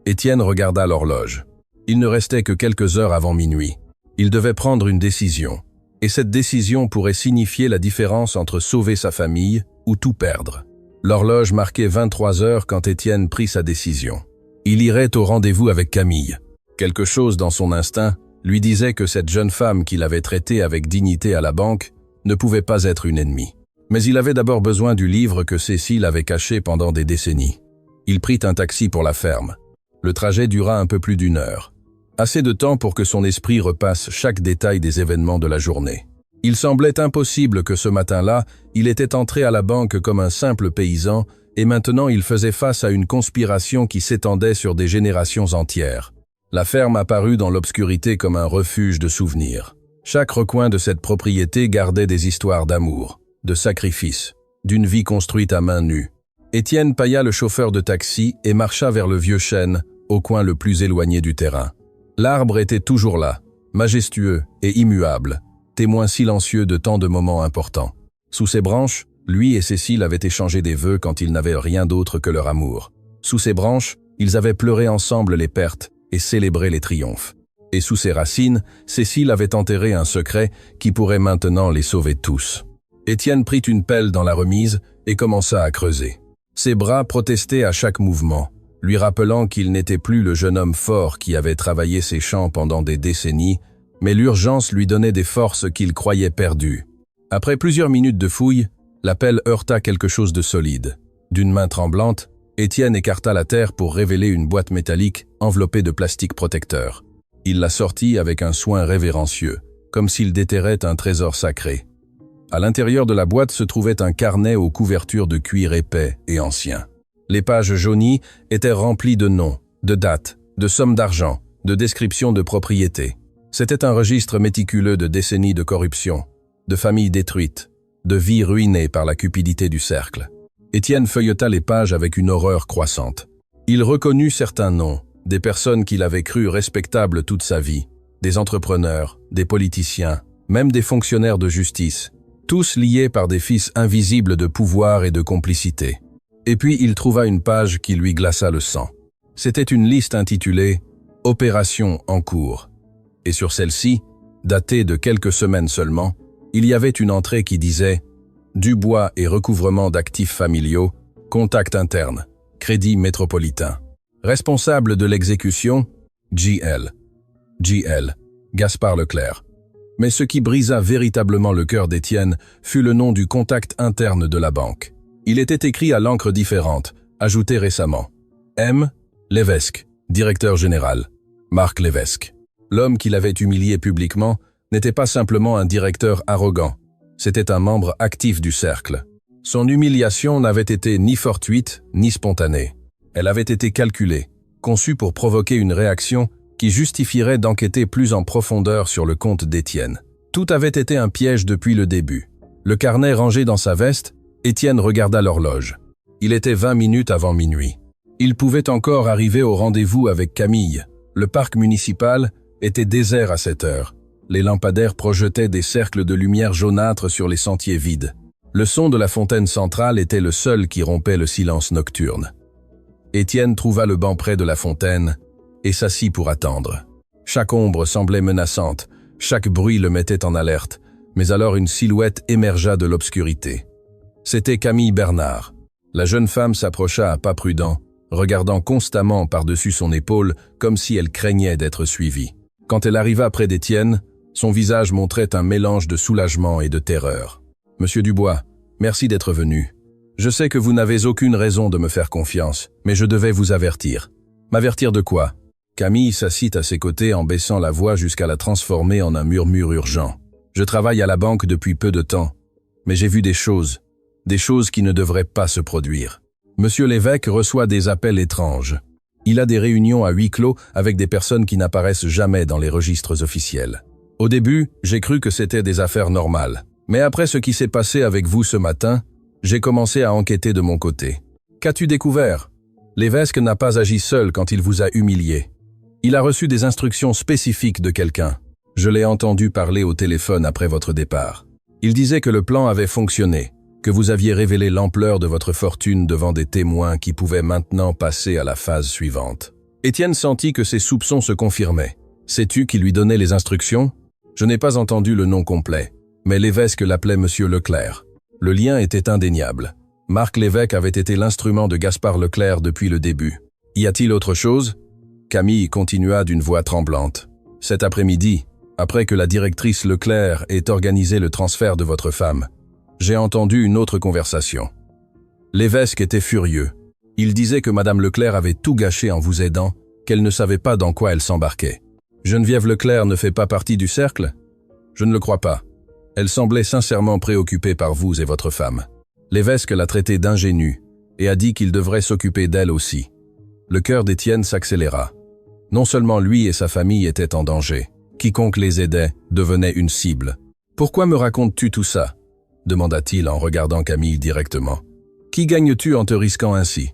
Étienne regarda l'horloge. Il ne restait que quelques heures avant minuit. Il devait prendre une décision. Et cette décision pourrait signifier la différence entre sauver sa famille ou tout perdre. L'horloge marquait 23 heures quand Étienne prit sa décision. Il irait au rendez-vous avec Camille. Quelque chose dans son instinct lui disait que cette jeune femme qu'il avait traitée avec dignité à la banque ne pouvait pas être une ennemie. Mais il avait d'abord besoin du livre que Cécile avait caché pendant des décennies. Il prit un taxi pour la ferme. Le trajet dura un peu plus d'1 heure. Assez de temps pour que son esprit repasse chaque détail des événements de la journée. Il semblait impossible que ce matin-là, il était entré à la banque comme un simple paysan et maintenant il faisait face à une conspiration qui s'étendait sur des générations entières. La ferme apparut dans l'obscurité comme un refuge de souvenirs. Chaque recoin de cette propriété gardait des histoires d'amour, de sacrifice, d'une vie construite à main nue. Étienne paya le chauffeur de taxi et marcha vers le vieux chêne, au coin le plus éloigné du terrain. L'arbre était toujours là, majestueux et immuable, témoin silencieux de tant de moments importants. Sous ses branches, lui et Cécile avaient échangé des vœux quand ils n'avaient rien d'autre que leur amour. Sous ses branches, ils avaient pleuré ensemble les pertes et célébré les triomphes. Et sous ses racines, Cécile avait enterré un secret qui pourrait maintenant les sauver tous. Étienne prit une pelle dans la remise et commença à creuser. Ses bras protestaient à chaque mouvement, lui rappelant qu'il n'était plus le jeune homme fort qui avait travaillé ses champs pendant des décennies, mais l'urgence lui donnait des forces qu'il croyait perdues. Après plusieurs minutes de fouille, la pelle heurta quelque chose de solide. D'une main tremblante, Étienne écarta la terre pour révéler une boîte métallique enveloppée de plastique protecteur. Il la sortit avec un soin révérencieux, comme s'il déterrait un trésor sacré. À l'intérieur de la boîte se trouvait un carnet aux couvertures de cuir épais et ancien. Les pages jaunies étaient remplies de noms, de dates, de sommes d'argent, de descriptions de propriétés. C'était un registre méticuleux de décennies de corruption, de familles détruites, de vies ruinées par la cupidité du cercle. Étienne feuilleta les pages avec une horreur croissante. Il reconnut certains noms, des personnes qu'il avait crues respectables toute sa vie, des entrepreneurs, des politiciens, même des fonctionnaires de justice, tous liés par des fils invisibles de pouvoir et de complicité. Et puis il trouva une page qui lui glaça le sang. C'était une liste intitulée « Opération en cours ». Et sur celle-ci, datée de quelques semaines seulement, il y avait une entrée qui disait « Dubois et recouvrement d'actifs familiaux, contact interne, crédit métropolitain. Responsable de l'exécution, JL. Gaspard Leclerc. » Mais ce qui brisa véritablement le cœur d'Étienne fut le nom du contact interne de la banque. Il était écrit à l'encre différente, ajouté récemment. M. Lévesque, directeur général. Marc Lévesque. L'homme qui l'avait humilié publiquement n'était pas simplement un directeur arrogant, c'était un membre actif du cercle. Son humiliation n'avait été ni fortuite, ni spontanée. Elle avait été calculée, conçue pour provoquer une réaction qui justifierait d'enquêter plus en profondeur sur le compte d'Étienne. Tout avait été un piège depuis le début. Le carnet rangé dans sa veste, Étienne regarda l'horloge. Il était 20 minutes avant minuit. Il pouvait encore arriver au rendez-vous avec Camille. Le parc municipal était désert à cette heure. Les lampadaires projetaient des cercles de lumière jaunâtre sur les sentiers vides. Le son de la fontaine centrale était le seul qui rompait le silence nocturne. Étienne trouva le banc près de la fontaine et s'assit pour attendre. Chaque ombre semblait menaçante, chaque bruit le mettait en alerte, mais alors une silhouette émergea de l'obscurité. C'était Camille Bernard. La jeune femme s'approcha à pas prudents, regardant constamment par-dessus son épaule comme si elle craignait d'être suivie. Quand elle arriva près d'Étienne, son visage montrait un mélange de soulagement et de terreur. « Monsieur Dubois, merci d'être venu. Je sais que vous n'avez aucune raison de me faire confiance, mais je devais vous avertir. » « M'avertir de quoi ?» Camille s'assit à ses côtés en baissant la voix jusqu'à la transformer en un murmure urgent. « Je travaille à la banque depuis peu de temps, mais j'ai vu des choses qui ne devraient pas se produire. Monsieur l'évêque reçoit des appels étranges. Il a des réunions à huis clos avec des personnes qui n'apparaissent jamais dans les registres officiels. Au début, j'ai cru que c'était des affaires normales. Mais après ce qui s'est passé avec vous ce matin, j'ai commencé à enquêter de mon côté. Qu'as-tu découvert ? L'évêque n'a pas agi seul quand il vous a humilié. Il a reçu des instructions spécifiques de quelqu'un. Je l'ai entendu parler au téléphone après votre départ. Il disait que le plan avait fonctionné, que vous aviez révélé l'ampleur de votre fortune devant des témoins qui pouvaient maintenant passer à la phase suivante. Étienne sentit que ses soupçons se confirmaient. Sais-tu qui lui donnait les instructions ? Je n'ai pas entendu le nom complet, mais l'évêque l'appelait Monsieur Leclerc. Le lien était indéniable. Marc l'évêque avait été l'instrument de Gaspard Leclerc depuis le début. Y a-t-il autre chose ? Camille continua d'une voix tremblante. Cet après-midi, après que la directrice Leclerc ait organisé le transfert de votre femme, j'ai entendu une autre conversation. L'évêque était furieux. Il disait que Madame Leclerc avait tout gâché en vous aidant, qu'elle ne savait pas dans quoi elle s'embarquait. Geneviève Leclerc ne fait pas partie du cercle ? Je ne le crois pas. Elle semblait sincèrement préoccupée par vous et votre femme. L'évêque l'a traitée d'ingénue et a dit qu'il devrait s'occuper d'elle aussi. Le cœur d'Étienne s'accéléra. Non seulement lui et sa famille étaient en danger, quiconque les aidait devenait une cible. « Pourquoi me racontes-tu tout ça ?» demanda-t-il en regardant Camille directement. « Qui gagnes-tu en te risquant ainsi ?»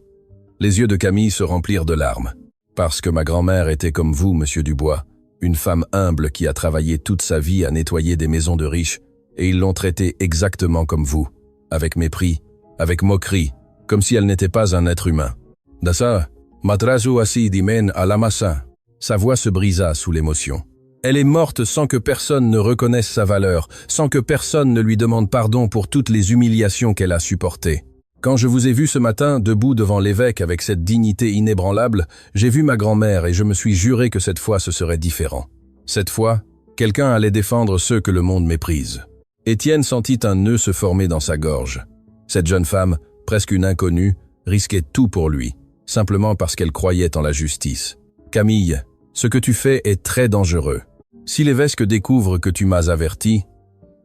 Les yeux de Camille se remplirent de larmes. « Parce que ma grand-mère était comme vous, monsieur Dubois, une femme humble qui a travaillé toute sa vie à nettoyer des maisons de riches, et ils l'ont traitée exactement comme vous, avec mépris, avec moquerie, comme si elle n'était pas un être humain. Dassa, matrazu assi dimen à l'amassa. » Sa voix se brisa sous l'émotion. Elle est morte sans que personne ne reconnaisse sa valeur, sans que personne ne lui demande pardon pour toutes les humiliations qu'elle a supportées. Quand je vous ai vu ce matin, debout devant l'évêque avec cette dignité inébranlable, j'ai vu ma grand-mère et je me suis juré que cette fois ce serait différent. Cette fois, quelqu'un allait défendre ceux que le monde méprise. Étienne sentit un nœud se former dans sa gorge. Cette jeune femme, presque une inconnue, risquait tout pour lui, simplement parce qu'elle croyait en la justice. « Camille, ce que tu fais est très dangereux. Si l'évêque découvre que tu m'as averti,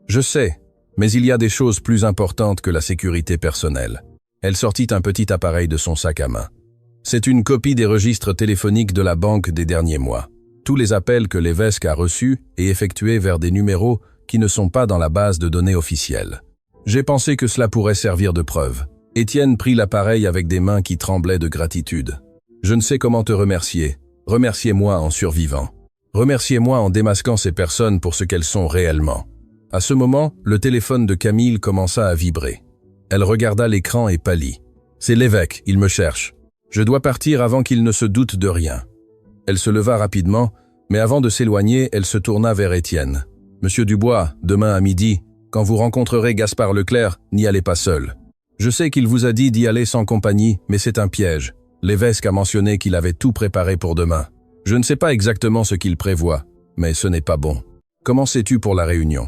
je sais, mais il y a des choses plus importantes que la sécurité personnelle. » Elle sortit un petit appareil de son sac à main. C'est une copie des registres téléphoniques de la banque des derniers mois. Tous les appels que l'évêque a reçus et effectués vers des numéros qui ne sont pas dans la base de données officielle. J'ai pensé que cela pourrait servir de preuve. Étienne prit l'appareil avec des mains qui tremblaient de gratitude. Je ne sais comment te remercier. Remerciez-moi en survivant. Remerciez-moi en démasquant ces personnes pour ce qu'elles sont réellement. À ce moment, le téléphone de Camille commença à vibrer. Elle regarda l'écran et pâlit. C'est l'évêque, il me cherche. Je dois partir avant qu'il ne se doute de rien. Elle se leva rapidement, mais avant de s'éloigner, elle se tourna vers Étienne. Monsieur Dubois, demain à midi, quand vous rencontrerez Gaspard Leclerc, n'y allez pas seul. Je sais qu'il vous a dit d'y aller sans compagnie, mais c'est un piège. L'évêque a mentionné qu'il avait tout préparé pour demain. Je ne sais pas exactement ce qu'il prévoit, mais ce n'est pas bon. Comment sais-tu pour la réunion ?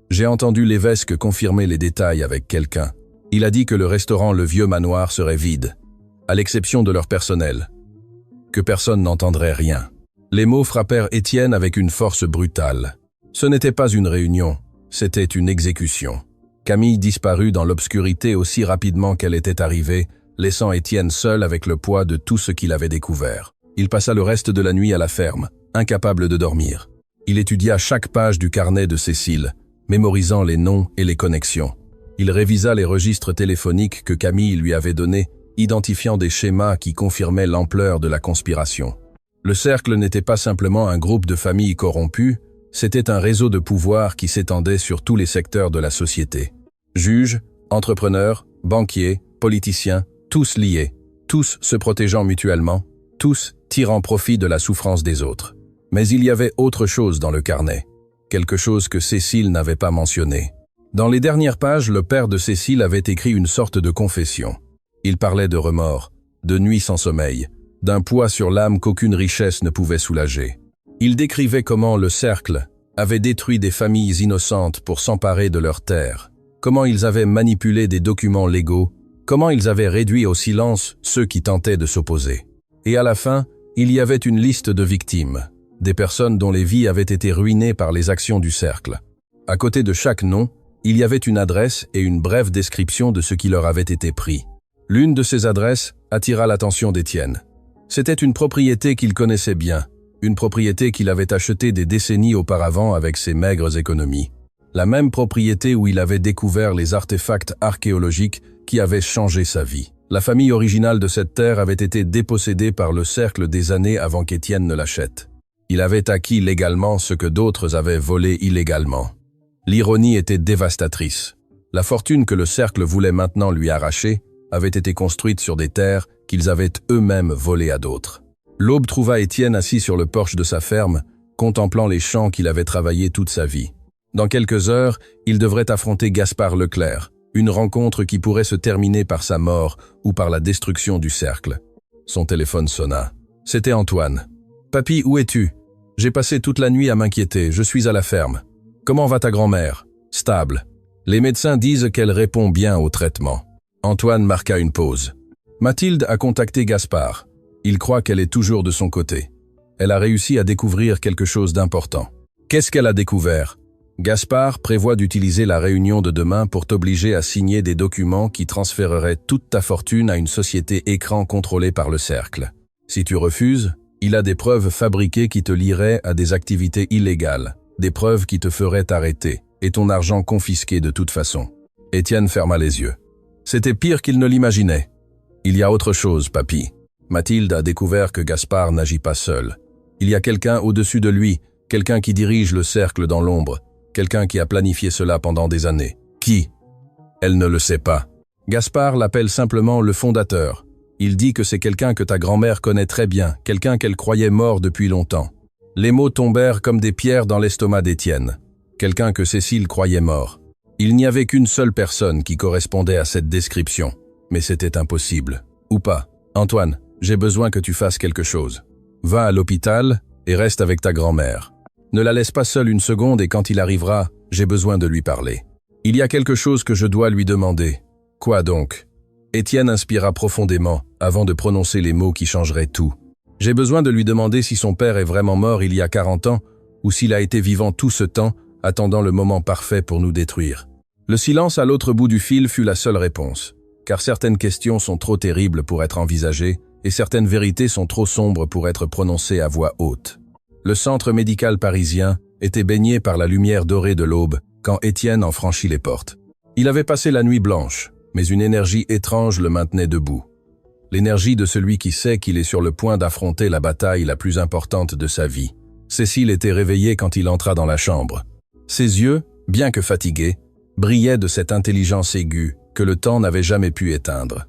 J'ai entendu l'évêque confirmer les détails avec quelqu'un. Il a dit que le restaurant Le Vieux Manoir serait vide, à l'exception de leur personnel. Que personne n'entendrait rien. Les mots frappèrent Étienne avec une force brutale. Ce n'était pas une réunion, c'était une exécution. Camille disparut dans l'obscurité aussi rapidement qu'elle était arrivée, laissant Étienne seul avec le poids de tout ce qu'il avait découvert. Il passa le reste de la nuit à la ferme, incapable de dormir. Il étudia chaque page du carnet de Cécile, mémorisant les noms et les connexions. Il révisa les registres téléphoniques que Camille lui avait donnés, identifiant des schémas qui confirmaient l'ampleur de la conspiration. Le cercle n'était pas simplement un groupe de familles corrompues, c'était un réseau de pouvoir qui s'étendait sur tous les secteurs de la société. Juges, entrepreneurs, banquiers, politiciens, tous liés, tous se protégeant mutuellement, tous tirant profit de la souffrance des autres. Mais il y avait autre chose dans le carnet, quelque chose que Cécile n'avait pas mentionné. Dans les dernières pages, le père de Cécile avait écrit une sorte de confession. Il parlait de remords, de nuits sans sommeil, d'un poids sur l'âme qu'aucune richesse ne pouvait soulager. Il décrivait comment le cercle avait détruit des familles innocentes pour s'emparer de leurs terres, comment ils avaient manipulé des documents légaux, comment ils avaient réduit au silence ceux qui tentaient de s'opposer. Et à la fin, il y avait une liste de victimes, des personnes dont les vies avaient été ruinées par les actions du cercle. À côté de chaque nom, il y avait une adresse et une brève description de ce qui leur avait été pris. L'une de ces adresses attira l'attention d'Étienne. C'était une propriété qu'il connaissait bien, une propriété qu'il avait achetée des décennies auparavant avec ses maigres économies. La même propriété où il avait découvert les artefacts archéologiques qui avaient changé sa vie. La famille originale de cette terre avait été dépossédée par le cercle des années avant qu'Étienne ne l'achète. Il avait acquis légalement ce que d'autres avaient volé illégalement. L'ironie était dévastatrice. La fortune que le cercle voulait maintenant lui arracher avait été construite sur des terres qu'ils avaient eux-mêmes volées à d'autres. L'aube trouva Étienne assis sur le porche de sa ferme, contemplant les champs qu'il avait travaillés toute sa vie. Dans quelques heures, il devrait affronter Gaspard Leclerc, une rencontre qui pourrait se terminer par sa mort ou par la destruction du cercle. Son téléphone sonna. C'était Antoine. « Papy, où es-tu? J'ai passé toute la nuit à m'inquiéter, je suis à la ferme. Comment va ta grand-mère? Stable. Les médecins disent qu'elle répond bien au traitement. » Antoine marqua une pause. Mathilde a contacté Gaspard. Il croit qu'elle est toujours de son côté. Elle a réussi à découvrir quelque chose d'important. Qu'est-ce qu'elle a découvert? Gaspard prévoit d'utiliser la réunion de demain pour t'obliger à signer des documents qui transféreraient toute ta fortune à une société écran contrôlée par le cercle. Si tu refuses, il a des preuves fabriquées qui te lieraient à des activités illégales, des preuves qui te feraient arrêter, et ton argent confisqué de toute façon. Étienne ferma les yeux. C'était pire qu'il ne l'imaginait. Il y a autre chose, papy. Mathilde a découvert que Gaspard n'agit pas seul. Il y a quelqu'un au-dessus de lui, quelqu'un qui dirige le cercle dans l'ombre, quelqu'un qui a planifié cela pendant des années. Qui? Elle ne le sait pas. Gaspard l'appelle simplement le fondateur. Il dit que c'est quelqu'un que ta grand-mère connaît très bien, quelqu'un qu'elle croyait mort depuis longtemps. Les mots tombèrent comme des pierres dans l'estomac d'Étienne. Quelqu'un que Cécile croyait mort. Il n'y avait qu'une seule personne qui correspondait à cette description, mais c'était impossible. Ou pas. Antoine, j'ai besoin que tu fasses quelque chose. Va à l'hôpital et reste avec ta grand-mère. Ne la laisse pas seule une seconde et quand il arrivera, j'ai besoin de lui parler. Il y a quelque chose que je dois lui demander. Quoi donc? Étienne inspira profondément avant de prononcer les mots qui changeraient tout. J'ai besoin de lui demander si son père est vraiment mort il y a 40 ans ou s'il a été vivant tout ce temps, attendant le moment parfait pour nous détruire. Le silence à l'autre bout du fil fut la seule réponse, car certaines questions sont trop terribles pour être envisagées et certaines vérités sont trop sombres pour être prononcées à voix haute. Le centre médical parisien était baigné par la lumière dorée de l'aube quand Étienne en franchit les portes. Il avait passé la nuit blanche, mais une énergie étrange le maintenait debout. L'énergie de celui qui sait qu'il est sur le point d'affronter la bataille la plus importante de sa vie. Cécile était réveillée quand il entra dans la chambre. Ses yeux, bien que fatigués, brillaient de cette intelligence aiguë que le temps n'avait jamais pu éteindre.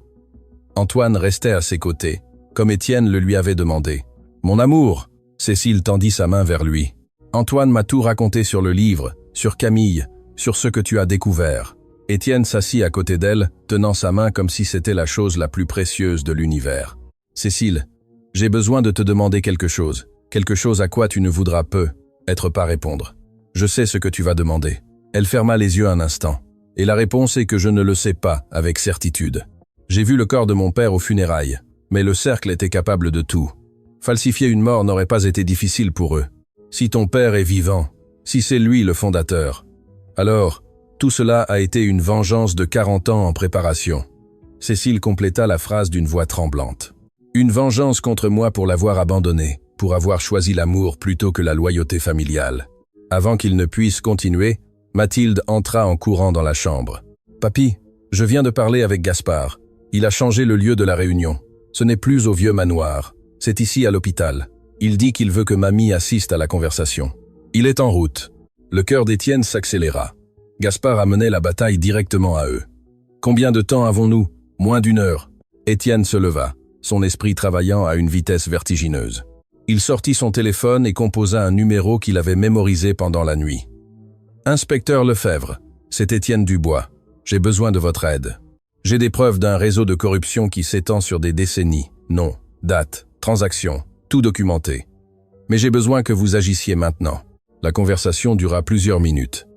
Antoine restait à ses côtés, comme Étienne le lui avait demandé. « Mon amour !» Cécile tendit sa main vers lui. « Antoine m'a tout raconté sur le livre, sur Camille, sur ce que tu as découvert. » Étienne s'assit à côté d'elle, tenant sa main comme si c'était la chose la plus précieuse de l'univers. « Cécile, j'ai besoin de te demander quelque chose à quoi tu ne voudras être pas répondre. Je sais ce que tu vas demander. » Elle ferma les yeux un instant. Et la réponse est que je ne le sais pas avec certitude. J'ai vu le corps de mon père aux funérailles, mais le cercle était capable de tout. Falsifier une mort n'aurait pas été difficile pour eux. Si ton père est vivant, si c'est lui le fondateur, alors Tout cela a été une vengeance de 40 ans en préparation. Cécile compléta la phrase d'une voix tremblante. Une vengeance contre moi pour l'avoir abandonné, pour avoir choisi l'amour plutôt que la loyauté familiale. Avant qu'il ne puisse continuer, Mathilde entra en courant dans la chambre. « Papy, je viens de parler avec Gaspard. Il a changé le lieu de la réunion. Ce n'est plus au vieux manoir. C'est ici à l'hôpital. Il dit qu'il veut que mamie assiste à la conversation. Il est en route. » Le cœur d'Étienne s'accéléra. Gaspard amenait la bataille directement à eux. « Combien de temps avons-nous ? Moins d'1 heure. » Étienne se leva, son esprit travaillant à une vitesse vertigineuse. Il sortit son téléphone et composa un numéro qu'il avait mémorisé pendant la nuit. « Inspecteur Lefebvre, c'est Étienne Dubois. J'ai besoin de votre aide. J'ai des preuves d'un réseau de corruption qui s'étend sur des décennies. Nom, date, transactions, tout documenté. Mais j'ai besoin que vous agissiez maintenant. » La conversation dura plusieurs minutes.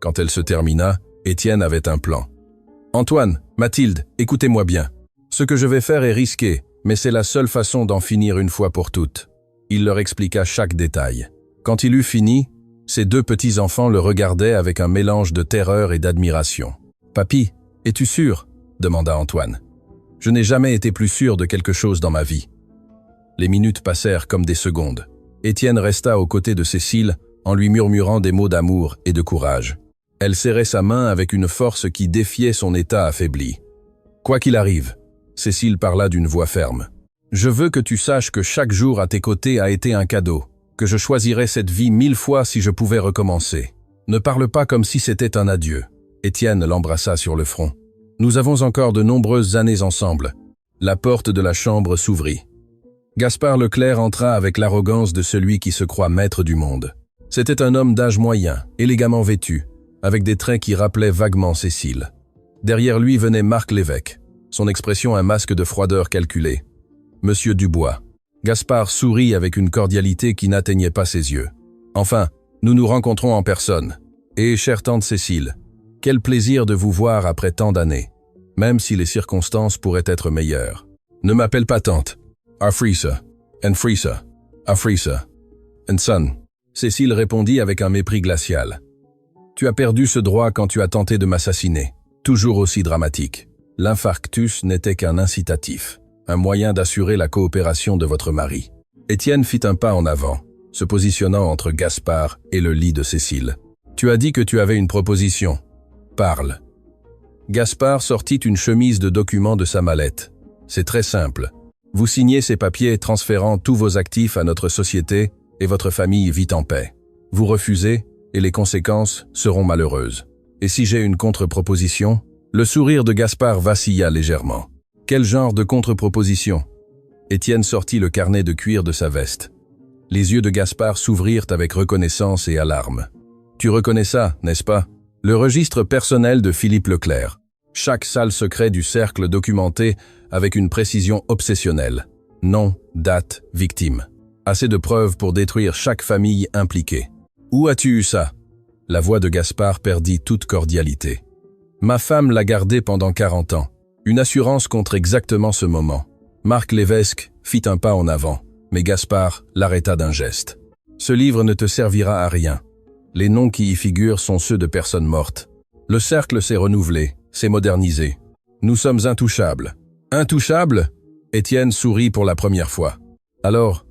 Quand elle se termina, Étienne avait un plan. « Antoine, Mathilde, écoutez-moi bien. Ce que je vais faire est risqué, mais c'est la seule façon d'en finir une fois pour toutes. » Il leur expliqua chaque détail. Quand il eut fini, ses 2 petits-enfants le regardaient avec un mélange de terreur et d'admiration. « Papy, es-tu sûr ?» demanda Antoine. « Je n'ai jamais été plus sûr de quelque chose dans ma vie. » Les minutes passèrent comme des secondes. Étienne resta aux côtés de Cécile en lui murmurant des mots d'amour et de courage. Elle serrait sa main avec une force qui défiait son état affaibli. « Quoi qu'il arrive, » Cécile parla d'une voix ferme. « Je veux que tu saches que chaque jour à tes côtés a été un cadeau, que je choisirais cette vie 1000 fois si je pouvais recommencer. Ne parle pas comme si c'était un adieu. » Étienne l'embrassa sur le front. « Nous avons encore de nombreuses années ensemble. » La porte de la chambre s'ouvrit. Gaspard Leclerc entra avec l'arrogance de celui qui se croit maître du monde. C'était un homme d'âge moyen, élégamment vêtu, avec des traits qui rappelaient vaguement Cécile. Derrière lui venait Marc Lévesque, son expression un masque de froideur calculée. « Monsieur Dubois. » Gaspard sourit avec une cordialité qui n'atteignait pas ses yeux. « Enfin, nous nous rencontrons en personne. Et, chère tante Cécile, quel plaisir de vous voir après tant d'années, même si les circonstances pourraient être meilleures. Ne m'appelle pas tante. Arfrisa, and Frisa, Afrisa, and son. » Cécile répondit avec un mépris glacial. « Tu as perdu ce droit quand tu as tenté de m'assassiner. » Toujours aussi dramatique. L'infarctus n'était qu'un incitatif, un moyen d'assurer la coopération de votre mari. Étienne fit un pas en avant, se positionnant entre Gaspard et le lit de Cécile. « Tu as dit que tu avais une proposition. Parle. » Gaspard sortit une chemise de documents de sa mallette. « C'est très simple. Vous signez ces papiers transférant tous vos actifs à notre société et votre famille vit en paix. Vous refusez et les conséquences seront malheureuses. Et si j'ai une contre-proposition ?» Le sourire de Gaspard vacilla légèrement. « Quel genre de contre-proposition ?» Étienne sortit le carnet de cuir de sa veste. Les yeux de Gaspard s'ouvrirent avec reconnaissance et alarme. « Tu reconnais ça, n'est-ce pas ? Le registre personnel de Philippe Leclerc. Chaque salle secret du cercle documenté avec une précision obsessionnelle. Nom, date, victime. Assez de preuves pour détruire chaque famille impliquée. Où as-tu eu ça ?» La voix de Gaspard perdit toute cordialité. « Ma femme l'a gardé pendant 40 ans. Une assurance contre exactement ce moment. » Marc Lévesque fit un pas en avant, mais Gaspard l'arrêta d'un geste. « Ce livre ne te servira à rien. Les noms qui y figurent sont ceux de personnes mortes. Le cercle s'est renouvelé, s'est modernisé. Nous sommes intouchables. » « Intouchables ?» Étienne sourit pour la première fois. « Alors,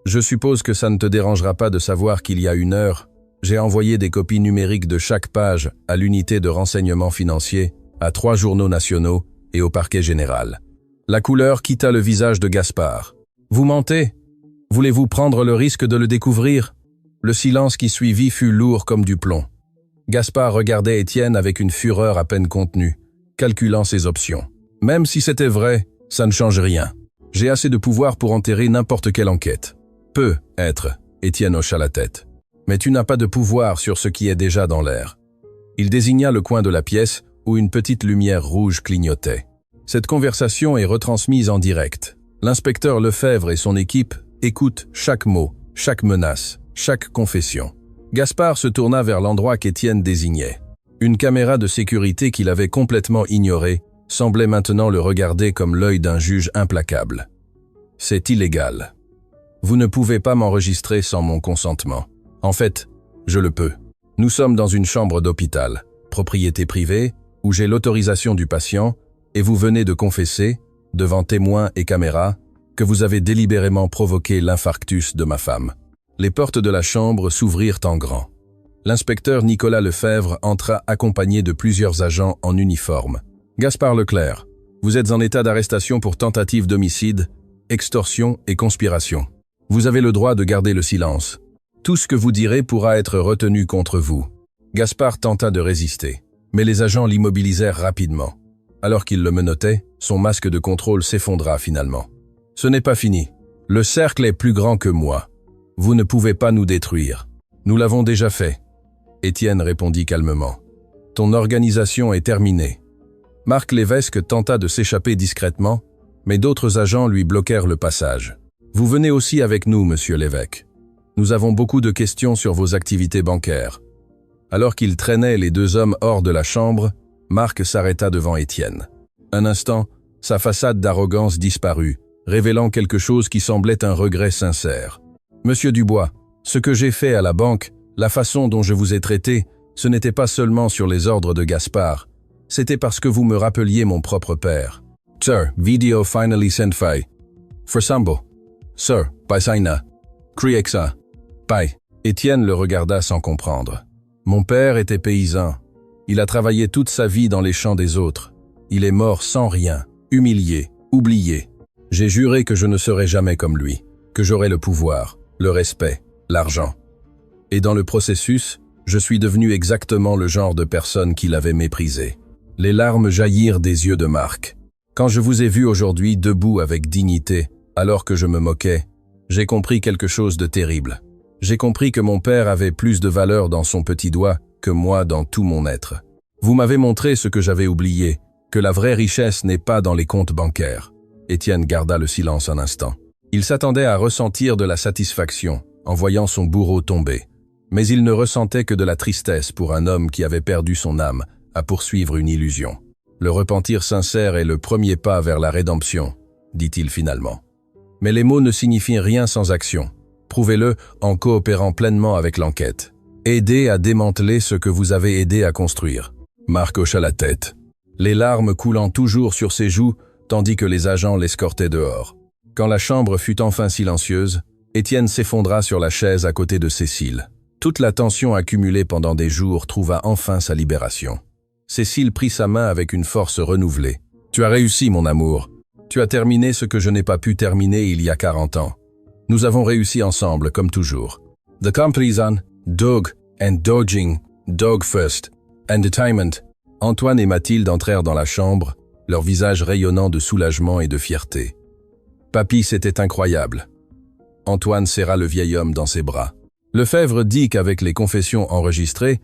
je suppose que ça ne te dérangera pas de savoir qu'il y a 1 heure, j'ai envoyé des copies numériques de chaque page à l'unité de renseignement financier, à 3 journaux nationaux et au parquet général. » La couleur quitta le visage de Gaspard. « Vous mentez ? Voulez-vous prendre le risque de le découvrir ?» Le silence qui suivit fut lourd comme du plomb. Gaspard regardait Étienne avec une fureur à peine contenue, calculant ses options. « Même si c'était vrai, ça ne change rien. J'ai assez de pouvoir pour enterrer n'importe quelle enquête. » « Peut être, » Étienne hocha la tête. « Mais tu n'as pas de pouvoir sur ce qui est déjà dans l'air. » Il désigna le coin de la pièce où une petite lumière rouge clignotait. Cette conversation est retransmise en direct. L'inspecteur Lefebvre et son équipe écoutent chaque mot, chaque menace, chaque confession. Gaspard se tourna vers l'endroit qu'Étienne désignait. Une caméra de sécurité qu'il avait complètement ignorée semblait maintenant le regarder comme l'œil d'un juge implacable. « C'est illégal. Vous ne pouvez pas m'enregistrer sans mon consentement. En fait, je le peux. Nous sommes dans une chambre d'hôpital. propriété privée, où j'ai l'autorisation du patient, et vous venez de confesser, devant témoins et caméras, que vous avez délibérément provoqué l'infarctus de ma femme. Les portes de la chambre s'ouvrirent en grand. L'inspecteur Nicolas Lefebvre entra accompagné de plusieurs agents en uniforme. « Gaspard Leclerc, vous êtes en état d'arrestation pour tentative d'homicide, extorsion et conspiration. Vous avez le droit de garder le silence. Tout ce que vous direz pourra être retenu contre vous. » Gaspard tenta de résister, mais les agents l'immobilisèrent rapidement. Alors qu'il le menottait, son masque de contrôle s'effondra finalement. « Ce n'est pas fini. Le cercle est plus grand que moi. Vous ne pouvez pas nous détruire. Nous l'avons déjà fait. » Étienne répondit calmement. « Ton organisation est terminée. » Marc Lévesque tenta de s'échapper discrètement, mais d'autres agents lui bloquèrent le passage. « Vous venez aussi avec nous, monsieur l'évêque. Nous avons beaucoup de questions sur vos activités bancaires. » Alors qu'il traînait les deux hommes hors de la chambre, Marc s'arrêta devant Étienne. Un instant, sa façade d'arrogance disparut, révélant quelque chose qui semblait un regret sincère. « Monsieur Dubois, ce que j'ai fait à la banque, la façon dont je vous ai traité, ce n'était pas seulement sur les ordres de Gaspard, c'était parce que vous me rappeliez mon propre père. Sir, video finally sent fai. For Sambo. Sir, Paisaina. Kriexa. Pai. » Étienne le regarda sans comprendre. « Mon père était paysan. Il a travaillé toute sa vie dans les champs des autres. Il est mort sans rien, humilié, oublié. J'ai juré que je ne serais jamais comme lui, que j'aurais le pouvoir, le respect, l'argent. Et dans le processus, je suis devenu exactement le genre de personne qu'il avait méprisé. » Les larmes jaillirent des yeux de Marc. « Quand je vous ai vu aujourd'hui debout avec dignité, alors que je me moquais, j'ai compris quelque chose de terrible. J'ai compris que mon père avait plus de valeur dans son petit doigt que moi dans tout mon être. Vous m'avez montré ce que j'avais oublié, que la vraie richesse n'est pas dans les comptes bancaires. » Étienne garda le silence un instant. Il s'attendait à ressentir de la satisfaction en voyant son bourreau tomber. Mais il ne ressentait que de la tristesse pour un homme qui avait perdu son âme à poursuivre une illusion. « Le repentir sincère est le premier pas vers la rédemption, » dit-il finalement. Mais les mots ne signifient rien sans action. Prouvez-le en coopérant pleinement avec l'enquête. Aidez à démanteler ce que vous avez aidé à construire. Marc hocha la tête, les larmes coulant toujours sur ses joues, tandis que les agents l'escortaient dehors. Quand la chambre fut enfin silencieuse, Étienne s'effondra sur la chaise à côté de Cécile. Toute la tension accumulée pendant des jours trouva enfin sa libération. Cécile prit sa main avec une force renouvelée. « Tu as réussi, mon amour. Tu as terminé ce que je n'ai pas pu terminer il y a 40 ans. Nous avons réussi ensemble, comme toujours. The comparison, dog and dodging, dog first, entertainment. » Antoine et Mathilde entrèrent dans la chambre, leurs visages rayonnant de soulagement et de fierté. « Papy, c'était incroyable. » Antoine serra le vieil homme dans ses bras. Lefebvre dit qu'avec les confessions enregistrées,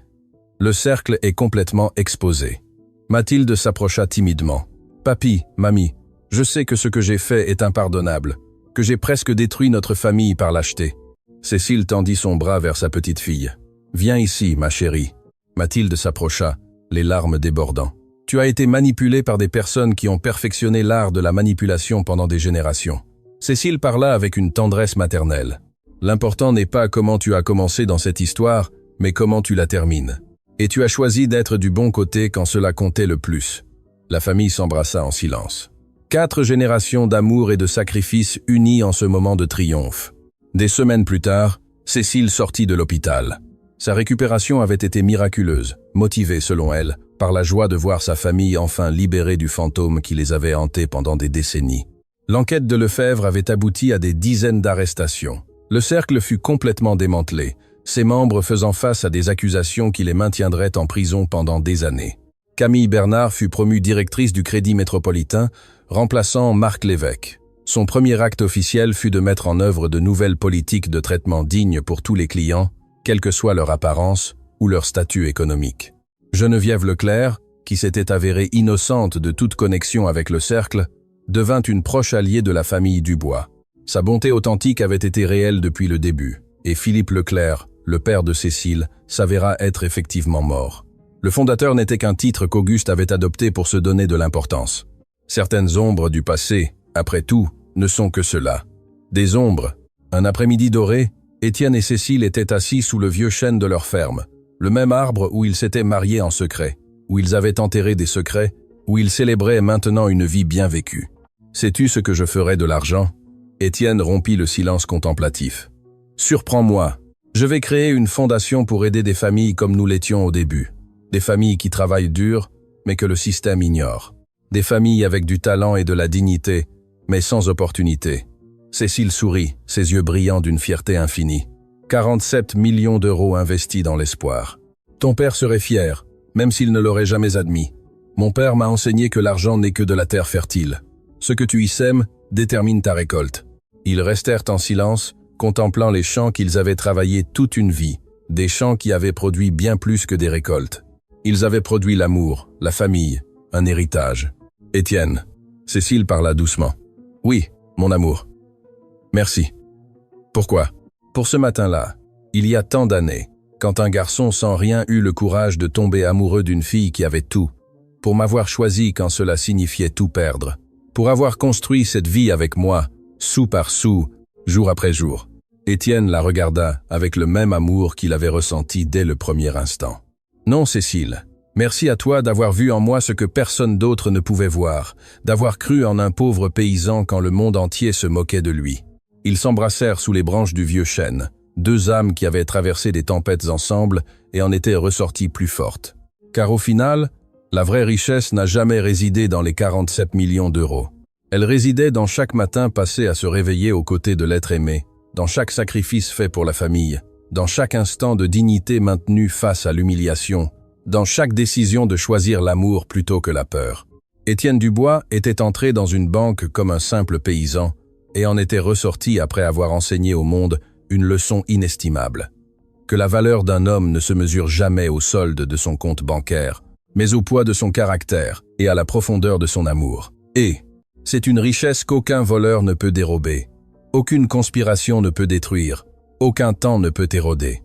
le cercle est complètement exposé. Mathilde s'approcha timidement. « Papy, mamie, je sais que ce que j'ai fait est impardonnable, que j'ai presque détruit notre famille par lâcheté. » Cécile tendit son bras vers sa petite fille. « Viens ici, ma chérie. » Mathilde s'approcha, les larmes débordant. « Tu as été manipulée par des personnes qui ont perfectionné l'art de la manipulation pendant des générations. » Cécile parla avec une tendresse maternelle. « L'important n'est pas comment tu as commencé dans cette histoire, mais comment tu la termines. Et tu as choisi d'être du bon côté quand cela comptait le plus. » La famille s'embrassa en silence. 4 générations d'amour et de sacrifice unies en ce moment de triomphe. Des semaines plus tard, Cécile sortit de l'hôpital. Sa récupération avait été miraculeuse, motivée, selon elle, par la joie de voir sa famille enfin libérée du fantôme qui les avait hantés pendant des décennies. L'enquête de Lefebvre avait abouti à des dizaines d'arrestations. Le cercle fut complètement démantelé, ses membres faisant face à des accusations qui les maintiendraient en prison pendant des années. Camille Bernard fut promue directrice du Crédit Métropolitain, remplaçant Marc Lévesque. Son premier acte officiel fut de mettre en œuvre de nouvelles politiques de traitement dignes pour tous les clients, quelle que soit leur apparence ou leur statut économique. Geneviève Leclerc, qui s'était avérée innocente de toute connexion avec le cercle, devint une proche alliée de la famille Dubois. Sa bonté authentique avait été réelle depuis le début, et Philippe Leclerc, le père de Cécile, s'avéra être effectivement mort. Le fondateur n'était qu'un titre qu'Auguste avait adopté pour se donner de l'importance. Certaines ombres du passé, après tout, ne sont que cela. Des ombres. Un après-midi doré, Étienne et Cécile étaient assis sous le vieux chêne de leur ferme, Le même arbre où ils s'étaient mariés en secret, où ils avaient enterré des secrets, où ils célébraient maintenant une vie bien vécue. Sais-tu ce que je ferais de l'argent? Étienne rompit le silence contemplatif. Surprends-moi. Je vais créer une fondation pour aider des familles comme nous l'étions au début. Des familles qui travaillent dur, mais que le système ignore. Des familles avec du talent et de la dignité, mais sans opportunité. Cécile sourit, ses yeux brillants d'une fierté infinie. 47 millions d'euros investis dans l'espoir. Ton père serait fier, même s'il ne l'aurait jamais admis. Mon père m'a enseigné que l'argent n'est que de la terre fertile. Ce que tu y sèmes détermine ta récolte. Ils restèrent en silence, contemplant les champs qu'ils avaient travaillés toute une vie, des champs qui avaient produit bien plus que des récoltes. Ils avaient produit l'amour, la famille, un héritage. Étienne. Cécile parla doucement. Oui, mon amour. Merci. Pourquoi? Pour ce matin-là, il y a tant d'années, quand un garçon sans rien eut le courage de tomber amoureux d'une fille qui avait tout, pour m'avoir choisi quand cela signifiait tout perdre, pour avoir construit cette vie avec moi, sou par sou, jour après jour. Étienne la regarda avec le même amour qu'il avait ressenti dès le premier instant. Non, Cécile, merci à toi d'avoir vu en moi ce que personne d'autre ne pouvait voir, d'avoir cru en un pauvre paysan quand le monde entier se moquait de lui. Ils s'embrassèrent sous les branches du vieux chêne, deux âmes qui avaient traversé des tempêtes ensemble et en étaient ressorties plus fortes. Car au final, la vraie richesse n'a jamais résidé dans les 47 millions d'euros. Elle résidait dans chaque matin passé à se réveiller aux côtés de l'être aimé, dans chaque sacrifice fait pour la famille, dans chaque instant de dignité maintenu face à l'humiliation, dans chaque décision de choisir l'amour plutôt que la peur. Étienne Dubois était entré dans une banque comme un simple paysan, et en était ressorti après avoir enseigné au monde une leçon inestimable. Que la valeur d'un homme ne se mesure jamais au solde de son compte bancaire, mais au poids de son caractère et à la profondeur de son amour. Et c'est une richesse qu'aucun voleur ne peut dérober, aucune conspiration ne peut détruire, aucun temps ne peut éroder.